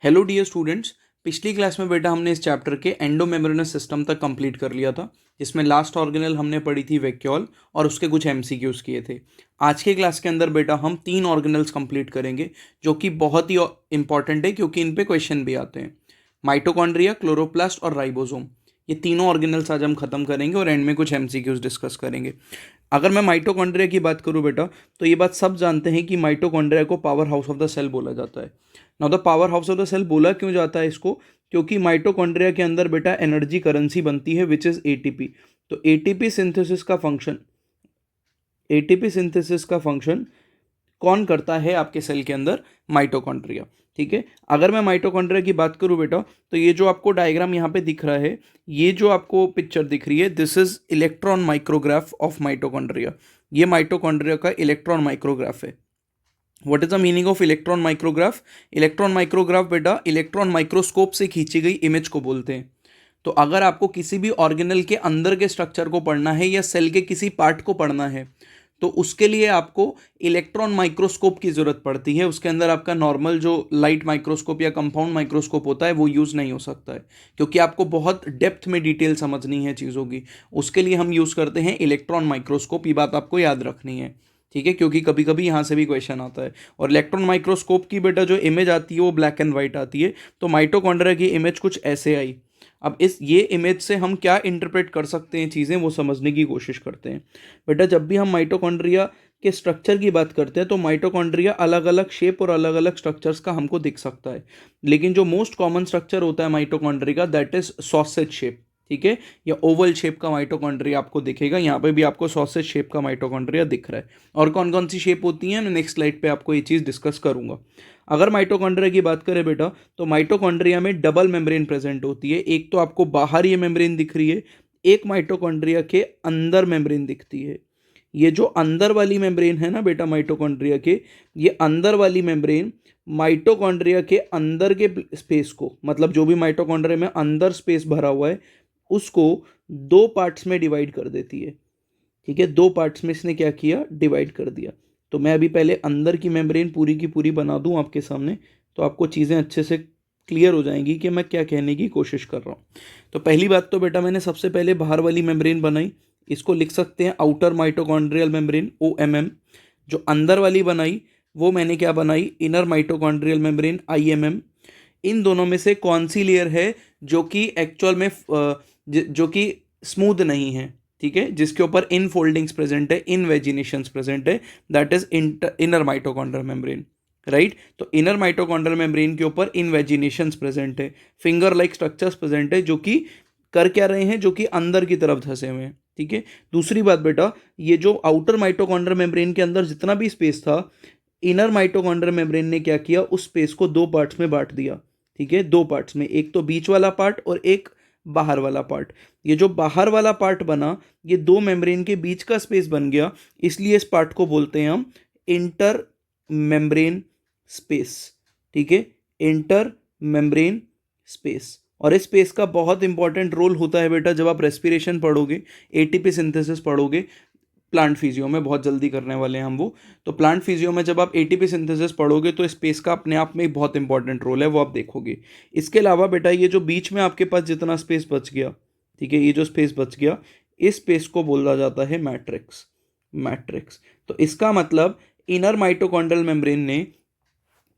Hello dear students. पिछली class में बेटा हमने इस चैप्टर के एंडोमेम्ब्रेनस सिस्टम तक कंप्लीट कर लिया था, जिसमें लास्ट ऑर्गेनल हमने पढ़ी थी वैक्यूल और उसके कुछ एमसीक्यूज किए थे। आज के क्लास के अंदर बेटा हम 3 ऑर्गेनल्स कंप्लीट करेंगे जो कि बहुत ही इंपॉर्टेंट है क्योंकि इन पे क्वेश्चन भी आते हैं। माइटोकॉन्ड्रिया, क्लोरोप्लास्ट और राइबोसोम, ये तीनों ऑर्गेनल्स आज हम खत्म करेंगे और एंड में कुछ एमसीक्यूज डिस्कस करेंगे। अगर मैं माइटोकॉन्ड्रिया की बात करूं बेटा, तो ये बात सब जानते हैं कि माइटोकॉन्ड्रिया को power house of the cell बोला जाता है। Now the power house of the cell बोला क्यों जाता है इसको? क्योंकि माइटोकॉन्ड्रिया के अंदर बेटा एनर्जी करेंसी बनती है विच इज एटीपी। तो एटीपी सिंथेसिस का फंक्शन कौन करता है आपके सेल के अंदर? माइटोकॉन्ड्रिया। ठीक है, अगर मैं माइटोकॉन्ड्रिया की बात करूं बेटा, तो ये जो आपको डायग्राम यहाँ पे दिख रहा है, ये जो आपको पिक्चर दिख रही है, this is electron micrograph of mitochondria. ये माइटोकॉन्ड्रिया का इलेक्ट्रॉन माइक्रोग्राफ है। What is the meaning of electron micrograph? Electron micrograph बेटा इलेक्ट्रॉन माइक्रोस्कोप से खींची गई इमेज को बोलते हैं। तो अगर आपको किसी भी ऑर्गेनल के अंदर के स्ट्रक्चर को पढ़ना है या सेल के किसी पार्ट को पढ़ना है, तो उसके लिए आपको इलेक्ट्रॉन माइक्रोस्कोप की जरूरत पड़ती है। उसके अंदर आपका नॉर्मल जो लाइट माइक्रोस्कोप या कंपाउंड माइक्रोस्कोप होता है वो यूज़ नहीं हो सकता है, क्योंकि आपको बहुत डेप्थ में डिटेल समझनी है चीज़ों की। उसके लिए हम यूज़ करते हैं इलेक्ट्रॉन माइक्रोस्कोप। ये बात आपको याद रखनी है, ठीक है, क्योंकि कभी कभी यहाँ से भी क्वेश्चन आता है। और इलेक्ट्रॉन माइक्रोस्कोप की बेटा जो इमेज आती है वो ब्लैक एंड वाइट आती है। तो माइटोकॉन्ड्रिया की इमेज कुछ ऐसे आई। अब इस ये इमेज से हम क्या इंटरप्रेट कर सकते हैं चीज़ें, वो समझने की कोशिश करते हैं। बेटा जब भी हम माइटोकॉन्ड्रिया के स्ट्रक्चर की बात करते हैं तो माइटोकॉन्ड्रिया अलग अलग शेप और अलग अलग स्ट्रक्चर्स का हमको दिख सकता है, लेकिन जो मोस्ट कॉमन स्ट्रक्चर होता है माइटोकॉन्ड्रिया का, दैट इज सॉसेज शेप। ठीक है, या ओवल शेप का माइटोकॉन्ड्रिया आपको दिखेगा। यहाँ पे भी आपको सॉसेज शेप का माइटोकॉन्ड्रिया दिख रहा है। और कौन कौन सी शेप होती हैं मैं नेक्स्ट स्लाइड पे आपको ये चीज़ डिस्कस करूंगा। अगर माइटोकॉन्ड्रिया की बात करें बेटा, तो माइटोकॉन्ड्रिया में डबल मेम्ब्रेन प्रेजेंट होती है। एक तो आपको बाहर ये मेम्ब्रेन दिख रही है, एक माइटोकॉन्ड्रिया के अंदर मेम्ब्रेन दिखती है। ये जो अंदर वाली मेम्ब्रेन है ना बेटा माइटोकॉन्ड्रिया के, ये अंदर वाली मेम्ब्रेन माइटोकॉन्ड्रिया के अंदर के स्पेस को, मतलब जो भी माइटोकॉन्ड्रिया में अंदर स्पेस भरा हुआ है, उसको दो पार्ट्स में डिवाइड कर देती है। ठीक है, दो पार्ट्स में इसने क्या किया? डिवाइड कर दिया। तो मैं अभी पहले अंदर की मेम्ब्रेन पूरी की पूरी बना दूं आपके सामने, तो आपको चीज़ें अच्छे से क्लियर हो जाएंगी कि मैं क्या कहने की कोशिश कर रहा हूँ। तो पहली बात तो बेटा मैंने सबसे पहले बाहर वाली मेम्ब्रेन बनाई, इसको लिख सकते हैं आउटर माइटोकॉन्ड्रियल मेम्ब्रेन, OMM। जो अंदर वाली बनाई वो मैंने क्या बनाई? Inner mitochondrial membrane, IMM। इन दोनों में से कौन सी लेयर है जो कि एक्चुअल में जो कि स्मूथ नहीं है? ठीक है, जिसके ऊपर इन फोल्डिंग्स प्रेजेंट है, इन वेजिनेशंस प्रेजेंट है, that is inner mitochondrial membrane. Right, तो इनर माइटोकॉन्ड्रियल मेम्ब्रेन के ऊपर इनवेजिनेशंस प्रेजेंट है, फिंगर लाइक स्ट्रक्चर्स प्रेजेंट है, जो कि कर क्या रहे हैं? जो कि अंदर की तरफ धंसे हुए हैं। ठीक है, दूसरी बात बेटा, ये जो आउटर माइटोकॉन्ड्रियल मेम्ब्रेन के अंदर जितना भी स्पेस था, इनर माइटोकॉन्ड्रियल मेम्ब्रेन ने क्या किया? उस स्पेस को दो पार्ट्स में बांट दिया। ठीक है, दो पार्ट्स में, एक तो बीच वाला पार्ट और एक बाहर वाला पार्ट। ये जो बाहर वाला पार्ट बना, ये दो मेम्ब्रेन के बीच का स्पेस बन गया, इसलिए इस पार्ट को बोलते हैं हम इंटर मेम्ब्रेन स्पेस। ठीक है, इंटर मेम्ब्रेन स्पेस। और इस स्पेस का बहुत इंपॉर्टेंट रोल होता है बेटा जब आप रेस्पिरेशन पढ़ोगे, एटीपी सिंथेसिस पढ़ोगे। प्लांट फिजियो में बहुत जल्दी करने वाले हैं हम वो। तो प्लांट फिजियो में जब आप एटीपी सिंथेसिस पढ़ोगे तो स्पेस का अपने आप में एक बहुत इंपॉर्टेंट रोल है, वो आप देखोगे। इसके अलावा बेटा ये जो बीच में आपके पास जितना स्पेस बच गया, ठीक है, ये जो स्पेस बच गया, इस स्पेस को बोला जाता है मैट्रिक्स। मैट्रिक्स। तो इसका मतलब इनर माइटोकॉन्ड्रियल मेम्ब्रेन ने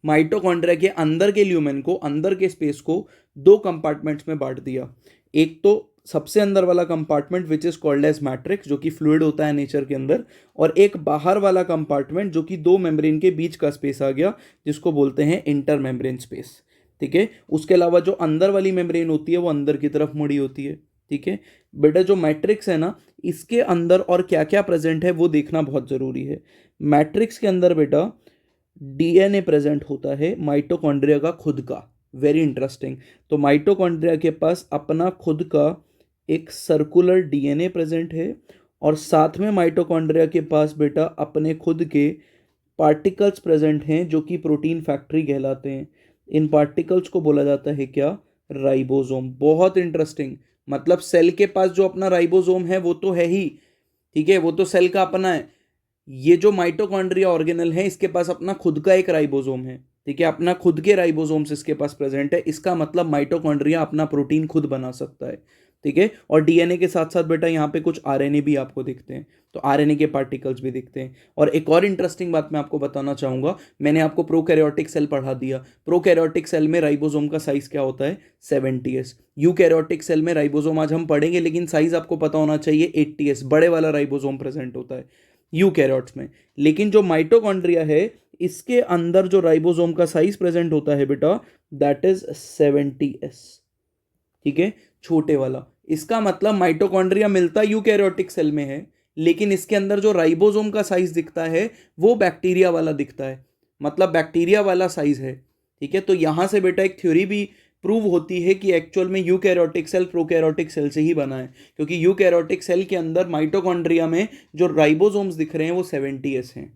माइटोकॉन्ड्रिया के अंदर के ल्यूमेन को, अंदर के स्पेस को दो कंपार्टमेंट्स में बांट दिया। एक तो सबसे अंदर वाला compartment which is called as matrix, जो कि फ्लूइड होता है नेचर के अंदर, और एक बाहर वाला कंपार्टमेंट जो कि दो मेम्ब्रेन के बीच का स्पेस आ गया, जिसको बोलते हैं इंटर मेम्ब्रेन स्पेस। ठीक है, उसके अलावा जो अंदर वाली मेम्ब्रेन होती है वो अंदर की तरफ मुड़ी होती है। ठीक है बेटा, जो मैट्रिक्स है ना, इसके अंदर और क्या क्या प्रेजेंट है वो देखना बहुत जरूरी है। मैट्रिक्स के अंदर बेटा डीएनए प्रेजेंट होता है माइटोकॉन्ड्रिया का खुद का। Very interesting. तो माइटोकॉन्ड्रिया के पास अपना खुद का एक सर्कुलर डीएनए प्रेजेंट है, और साथ में माइटोकॉन्ड्रिया के पास बेटा अपने खुद के पार्टिकल्स प्रेजेंट हैं जो कि प्रोटीन फैक्ट्री कहलाते हैं। इन पार्टिकल्स को बोला जाता है क्या? राइबोसोम। बहुत इंटरेस्टिंग। मतलब सेल के पास जो अपना राइबोसोम है वो तो है ही, ठीक है, वो तो सेल का अपना है। ये जो माइटोकॉन्ड्रिया ऑर्गेनल है इसके पास अपना खुद का एक राइबोसोम है। ठीक है, अपना खुद के राइबोसोम्स इसके पास प्रेजेंट है, इसका मतलब माइटोकॉन्ड्रिया अपना प्रोटीन खुद बना सकता है। ठीक है, और डीएनए के साथ साथ बेटा यहाँ पे कुछ आरएनए भी आपको दिखते हैं, तो आरएनए के पार्टिकल्स भी दिखते हैं। और एक और इंटरेस्टिंग बात मैं आपको बताना चाहूंगा, मैंने आपको प्रोकैरियोटिक सेल पढ़ा दिया, प्रोकैरियोटिक सेल में राइबोसोम का साइज क्या होता है, 70s। यूकैरियोटिक सेल में राइबोसोम आज हम पढ़ेंगे, लेकिन साइज आपको पता होना चाहिए, 80s, बड़े वाला राइबोसोम प्रेजेंट होता है यूकैरियोट्स में। लेकिन जो माइटोकॉन्ड्रिया है, इसके अंदर जो राइबोसोम का साइज प्रेजेंट होता है बेटा, दैट इज 70s। ठीक है, छोटे वाला। इसका मतलब माइटोकॉन्ड्रिया मिलता यूकैरियोटिक सेल में है, लेकिन इसके अंदर जो राइबोसोम का साइज दिखता है वो बैक्टीरिया वाला दिखता है, मतलब बैक्टीरिया वाला साइज है। ठीक है, तो यहां से बेटा एक थ्योरी भी प्रूव होती है कि एक्चुअल में यूकैरियोटिक सेल प्रोकैरियोटिक सेल से ही बना है, क्योंकि यूकैरियोटिक सेल के अंदर माइटोकॉन्ड्रिया में जो राइबोसोम्स दिख रहे हैं वो 70s हैं।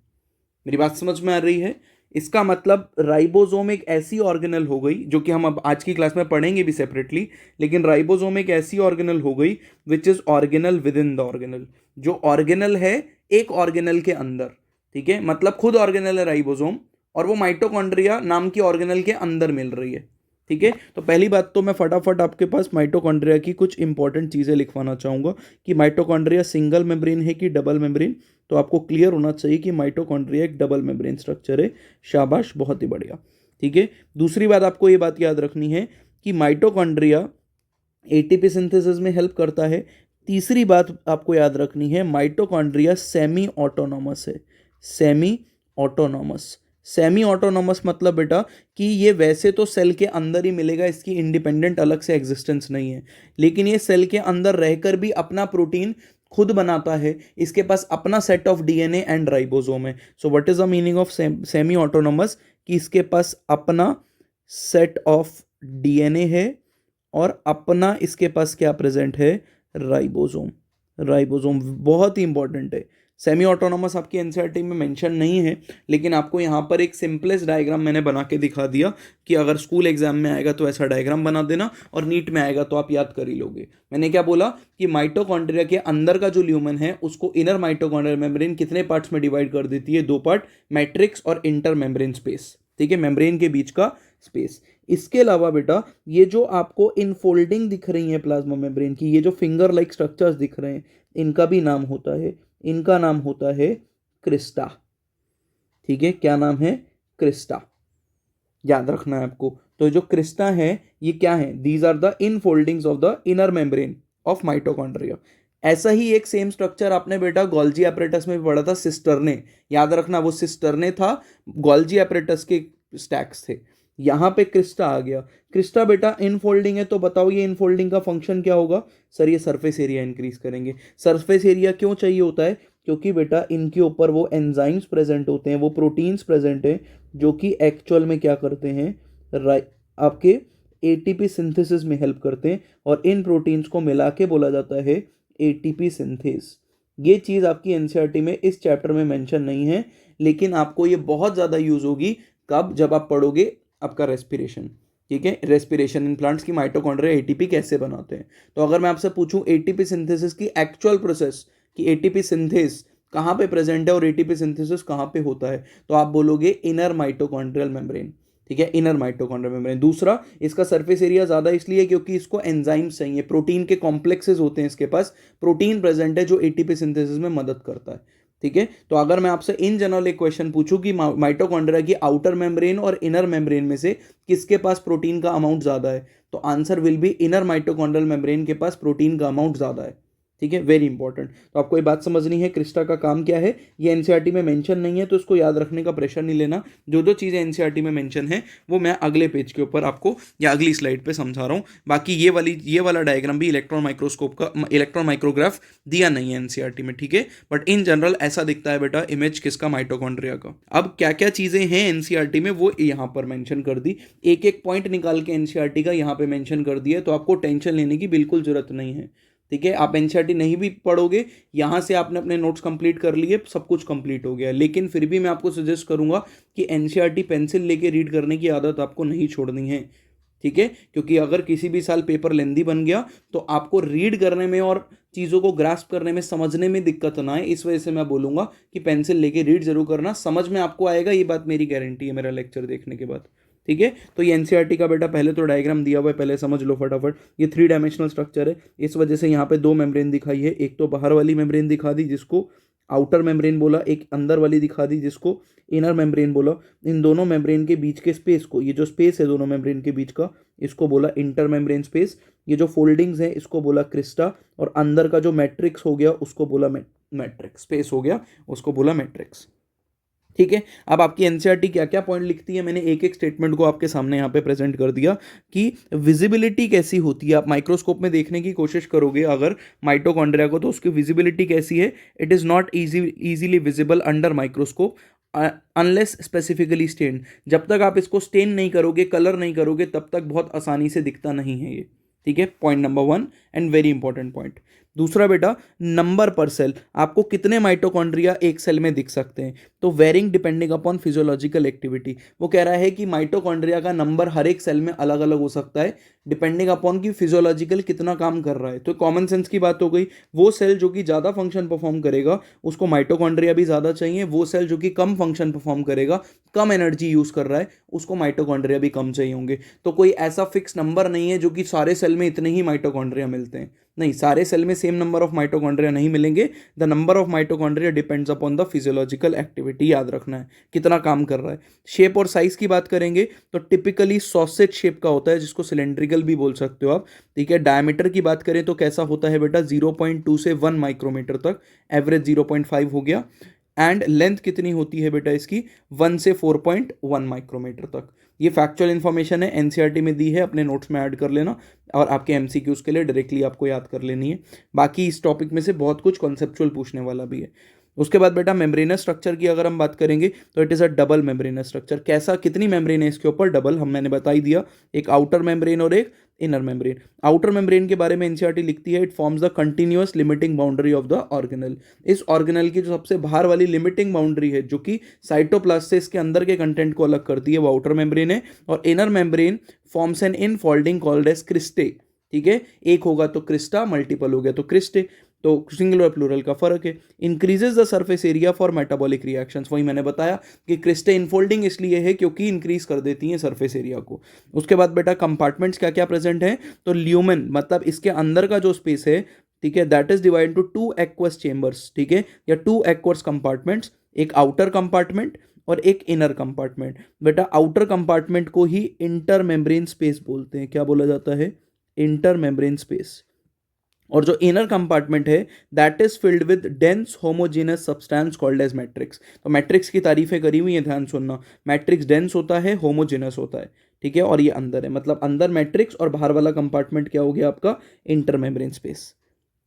मेरी बात समझ में आ रही है? इसका मतलब राइबोसोम एक ऐसी ऑर्गेनल हो गई, जो कि हम अब आज की क्लास में पढ़ेंगे भी सेपरेटली, लेकिन राइबोसोम एक ऐसी ऑर्गेनल हो गई which is organelle with in the organelle, जो ऑर्गेनल है एक ऑर्गेनल के अंदर। ठीक है, मतलब खुद ऑर्गेनल है राइबोसोम, और वो माइटोकॉन्ड्रिया नाम की ऑर्गेनल के अंदर मिल रही है। ठीक है, तो पहली बात तो मैं फटाफट आपके पास माइटोकॉन्ड्रिया की कुछ इंपॉर्टेंट चीज़ें लिखवाना चाहूँगा कि माइटोकॉन्ड्रिया सिंगल मेम्ब्रेन है कि डबल मेम्ब्रेन। तो आपको क्लियर होना चाहिए कि माइटोकॉन्ड्रिया एक डबल मेम्ब्रेन स्ट्रक्चर है। शाबाश, बहुत ही बढ़िया। ठीक है, दूसरी बात आपको ये बात याद रखनी है कि माइटोकॉन्ड्रिया एटीपी सिंथेसिस में हेल्प करता है। तीसरी बात आपको याद रखनी है, माइटोकॉन्ड्रिया सेमी ऑटोनॉमस है। सेमी ऑटोनॉमस, सेमी ऑटोनॉमस मतलब बेटा कि ये वैसे तो सेल के अंदर ही मिलेगा, इसकी इंडिपेंडेंट अलग से एग्जिस्टेंस नहीं है, लेकिन ये सेल के अंदर रहकर भी अपना प्रोटीन खुद बनाता है। इसके पास अपना set of DNA and ribosome है। So what is the meaning of semi autonomous, कि इसके पास अपना सेट ऑफ डीएनए है और अपना इसके पास क्या प्रेजेंट है, राइबोसोम। राइबोसोम बहुत ही इंपॉर्टेंट है। सेमी ऑटोनॉमस आपकी एनसीईआरटी में मेंशन नहीं है, लेकिन आपको यहाँ पर एक सिंपलेस्ट डायग्राम मैंने बना के दिखा दिया कि अगर स्कूल एग्जाम में आएगा तो ऐसा डायग्राम बना देना, और नीट में आएगा तो आप याद कर ही लोगे। मैंने क्या बोला कि माइटोकॉन्ड्रिया के अंदर का जो ल्यूमन है उसको इनर माइटोकॉन्ड्रियल मेम्ब्रेन कितने पार्ट्स में डिवाइड कर देती है, 2 पार्ट, मैट्रिक्स और इंटर मेम्ब्रेन स्पेस। ठीक है, मेम्ब्रेन के बीच का स्पेस। इसके अलावा बेटा ये जो आपको इनफोल्डिंग दिख रही है प्लाज्मा मेम्ब्रेन की, ये जो फिंगर लाइक स्ट्रक्चर्स दिख रहे हैं, इनका भी नाम होता है, इनका नाम होता है क्रिस्टा। ठीक है, क्या नाम है, क्रिस्टा, याद रखना है आपको। तो जो क्रिस्टा है ये क्या है, these are the infoldings of the inner membrane of mitochondria. ऐसा ही एक सेम स्ट्रक्चर आपने बेटा गोल्जी एपरेटस में भी पढ़ा था, सिस्टर्ने, याद रखना वो सिस्टर्ने था, गोल्जी एपरेटस के स्टैक्स थे। यहाँ पे क्रिस्टा आ गया। क्रिस्टा बेटा इनफोल्डिंग है, तो बताओ ये इनफोल्डिंग का फंक्शन क्या होगा, सर ये सरफेस एरिया इंक्रीज करेंगे। सरफेस एरिया क्यों चाहिए होता है, क्योंकि बेटा इनके ऊपर वो एंजाइम्स प्रेजेंट होते हैं, वो प्रोटीन्स प्रेजेंट हैं, जो कि एक्चुअल में क्या करते हैं, आपके एटीपी सिंथेसिस में हेल्प करते हैं, और इन प्रोटीन्स को मिला के बोला जाता है एटीपी सिंथेस। ये चीज़ आपकी एनसीईआरटी में इस चैप्टर में मेंशन नहीं है, लेकिन आपको ये बहुत ज़्यादा यूज होगी कब, जब आप पढ़ोगे आपका रेस्पिरेशन। ठीक है, रेस्पिरेशन इन प्लांट्स की माइटोकॉन्ड्रिया एटीपी कैसे बनाते हैं। तो अगर मैं आपसे पूछूं एटीपी सिंथेसिस की एक्चुअल प्रोसेस, कि एटीपी सिंथेस कहाँ पे प्रेजेंट है और एटीपी सिंथेसिस कहाँ पे होता है, तो आप बोलोगे इनर माइटोकॉन्ड्रियल मेम्ब्रेन। ठीक है, इनर माइटोकॉन्ड्रियल मेम्ब्रेन। दूसरा, इसका सरफेस एरिया ज़्यादा इसलिए क्योंकि इसको एंजाइम्स चाहिए, प्रोटीन के कॉम्प्लेक्सेस होते हैं, इसके पास प्रोटीन प्रेजेंट है जो एटीपी सिंथेसिस में मदद करता है। ठीक है, तो अगर मैं आपसे इन जनरल एक क्वेश्चन पूछूं कि माइटोकॉन्ड्रिया की आउटर मेम्ब्रेन और इनर मेम्ब्रेन में से किसके पास प्रोटीन का अमाउंट ज़्यादा है, तो answer will be inner mitochondrial membrane के पास प्रोटीन का अमाउंट ज़्यादा है। ठीक है, वेरी इंपॉर्टेंट। तो आपको ये बात समझनी है क्रिस्टा का काम क्या है, ये एनसीईआरटी में मेंशन नहीं है, तो इसको याद रखने का प्रेशर नहीं लेना। जो जो चीज़ें एनसीईआरटी में मेंशन है वो मैं अगले पेज के ऊपर आपको या अगली स्लाइड पे समझा रहा हूँ। बाकी ये वाला डायग्राम भी इलेक्ट्रॉन माइक्रोस्कोप का, इलेक्ट्रॉन माइक्रोग्राफ दिया नहीं है एनसीईआरटी में। ठीक है, बट इन जनरल ऐसा दिखता है बेटा इमेज किसका, माइटोकॉन्ड्रिया का। अब क्या क्या चीज़ें हैं एनसीईआरटी में वो यहाँ पर मेंशन कर दी, एक एक पॉइंट निकाल के एनसीईआरटी का यहाँ पे मेंशन कर दिया, तो आपको टेंशन लेने की बिल्कुल जरूरत नहीं है। ठीक है, आप एनसीईआरटी नहीं भी पढ़ोगे, यहाँ से आपने अपने नोट्स कंप्लीट कर लिए, सब कुछ कंप्लीट हो गया, लेकिन फिर भी मैं आपको सजेस्ट करूंगा कि एनसीईआरटी पेंसिल लेके रीड करने की आदत आपको नहीं छोड़नी है। ठीक है, क्योंकि अगर किसी भी साल पेपर लेंदी बन गया तो आपको रीड करने में और चीज़ों को ग्रास्प करने में, समझने में दिक्कत ना आए, इस वजह से मैं बोलूँगा कि पेंसिल लेके रीड जरूर करना, समझ में आपको आएगा, ये बात मेरी गारंटी है मेरा लेक्चर देखने के बाद। ठीक है, तो ये एनसीईआरटी का बेटा पहले तो डायग्राम दिया हुआ है, पहले समझ लो फटाफट। ये 3 डायमेंशनल स्ट्रक्चर है, इस वजह से यहाँ पे 2 मेम्ब्रेन दिखाई है, एक तो बाहर वाली मेम्ब्रेन दिखा दी जिसको आउटर मेम्ब्रेन बोला, एक अंदर वाली दिखा दी जिसको इनर मेम्ब्रेन बोला। इन दोनों मेम्ब्रेन के बीच के स्पेस को, ये जो स्पेस है दोनों मेम्ब्रेन के बीच का, इसको बोला इंटर मेम्ब्रेन स्पेस। ये जो फोल्डिंग्स है इसको बोला क्रिस्टा, और अंदर का जो मैट्रिक्स हो गया उसको बोला मैट्रिक्स, स्पेस हो गया उसको बोला मैट्रिक्स। ठीक है, अब आपकी एनसीईआरटी क्या क्या पॉइंट लिखती है, मैंने एक एक स्टेटमेंट को आपके सामने यहाँ पे प्रेजेंट कर दिया कि विजिबिलिटी कैसी होती है। आप माइक्रोस्कोप में देखने की कोशिश करोगे अगर माइटोकॉन्ड्रिया को, तो उसकी विजिबिलिटी कैसी है, it is not easily visible under microscope unless specifically stained. जब तक आप इसको स्टेन नहीं करोगे, कलर नहीं करोगे, तब तक बहुत आसानी से दिखता नहीं है ये। ठीक है, point number 1 and very important point. दूसरा बेटा, नंबर पर सेल, आपको कितने माइटोकॉन्ड्रिया एक सेल में दिख सकते हैं, तो varying depending upon physiological activity. वो कह रहा है कि माइटोकॉन्ड्रिया का नंबर हर एक सेल में अलग अलग हो सकता है डिपेंडिंग अपॉन कि फिजियोलॉजिकल कितना काम कर रहा है। तो कॉमन सेंस की बात हो गई, वो सेल जो कि ज़्यादा फंक्शन परफॉर्म करेगा उसको माइटोकॉन्ड्रिया भी ज़्यादा चाहिए, वो सेल जो कि कम फंक्शन परफॉर्म करेगा, कम एनर्जी यूज़ कर रहा है, उसको माइटोकॉन्ड्रिया भी कम चाहिए होंगे। तो कोई ऐसा फिक्स नंबर नहीं है जो कि सारे सेल में इतने ही माइटोकॉन्ड्रिया मिलते हैं, नहीं, सारे सेल में सेम नंबर ऑफ माइटोकॉन्ड्रिया नहीं मिलेंगे। The number of mitochondria depends upon the physiological activity, याद रखना है कितना काम कर रहा है। शेप और साइज की बात करेंगे तो टिपिकली सॉसेज शेप का होता है, जिसको सिलेंड्रिकल भी बोल सकते हो आप। ठीक है, डायमीटर की बात करें तो कैसा होता है बेटा, 0.2 से 1 माइक्रोमीटर तक, एवरेज 0.5 हो गया। एंड लेंथ कितनी होती है बेटा इसकी, 1 से 4.1 माइक्रोमीटर तक। ये फैक्चुअल इन्फॉर्मेशन है, एनसीईआरटी में दी है, अपने नोट्स में ऐड कर लेना, और आपके एमसीक्यूज के लिए डायरेक्टली आपको याद कर लेनी है। बाकी इस टॉपिक में से बहुत कुछ कॉन्सेप्चुअल पूछने वाला भी है। उसके बाद बेटा मेम्ब्रेनस स्ट्रक्चर की अगर हम बात करेंगे तो it is a double membranous structure. कैसा, कितनी मेम्ब्रेन है इसके ऊपर, डबल, मैंने बता ही दिया, एक आउटर मेम्ब्रेन और एक इनर मेम्ब्रेन। आउटर मेम्ब्रेन के बारे में एनसीईआरटी लिखती है, it forms the continuous limiting boundary of the organelle. इस ऑर्गेनल की जो सबसे बाहर वाली लिमिटिंग बाउंड्री है, जो कि साइटोप्लास्ट से इसके अंदर के कंटेंट को अलग करती है, वो आउटर मेम्ब्रेन है। और inner membrane forms an infolding called as cristae. ठीक है, एक होगा तो क्रिस्टा, मल्टीपल हो गया तो क्रिस्टे, तो सिंगुलर प्लूरल का फर्क है। Increases the surface area for metabolic reactions, वही मैंने बताया कि क्रिस्टे इनफोल्डिंग इसलिए है क्योंकि इंक्रीज कर देती हैं सरफेस एरिया को। उसके बाद बेटा कंपार्टमेंट्स क्या क्या प्रेजेंट है, तो ल्यूमेन मतलब इसके अंदर का जो स्पेस है, ठीक है, that is divide into 2 aqueous chambers. ठीक है, या 2 एक्वस कंपार्टमेंट्स, एक आउटर कंपार्टमेंट और एक इनर कंपार्टमेंट। बेटा आउटर कंपार्टमेंट को ही इंटर मेम्ब्रेन स्पेस बोलते हैं, क्या बोला जाता है, इंटर मेम्ब्रेन स्पेस। और जो इनर कंपार्टमेंट है that is filled with dense homogenous substance called as matrix. तो मैट्रिक्स की तारीफें करी हुई है, ध्यान सुनना, मैट्रिक्स डेंस होता है, होमोजेनस होता है। ठीक है, और ये अंदर है, मतलब अंदर मैट्रिक्स और बाहर वाला कंपार्टमेंट क्या हो गया आपका, इंटर मेम्ब्रेन स्पेस।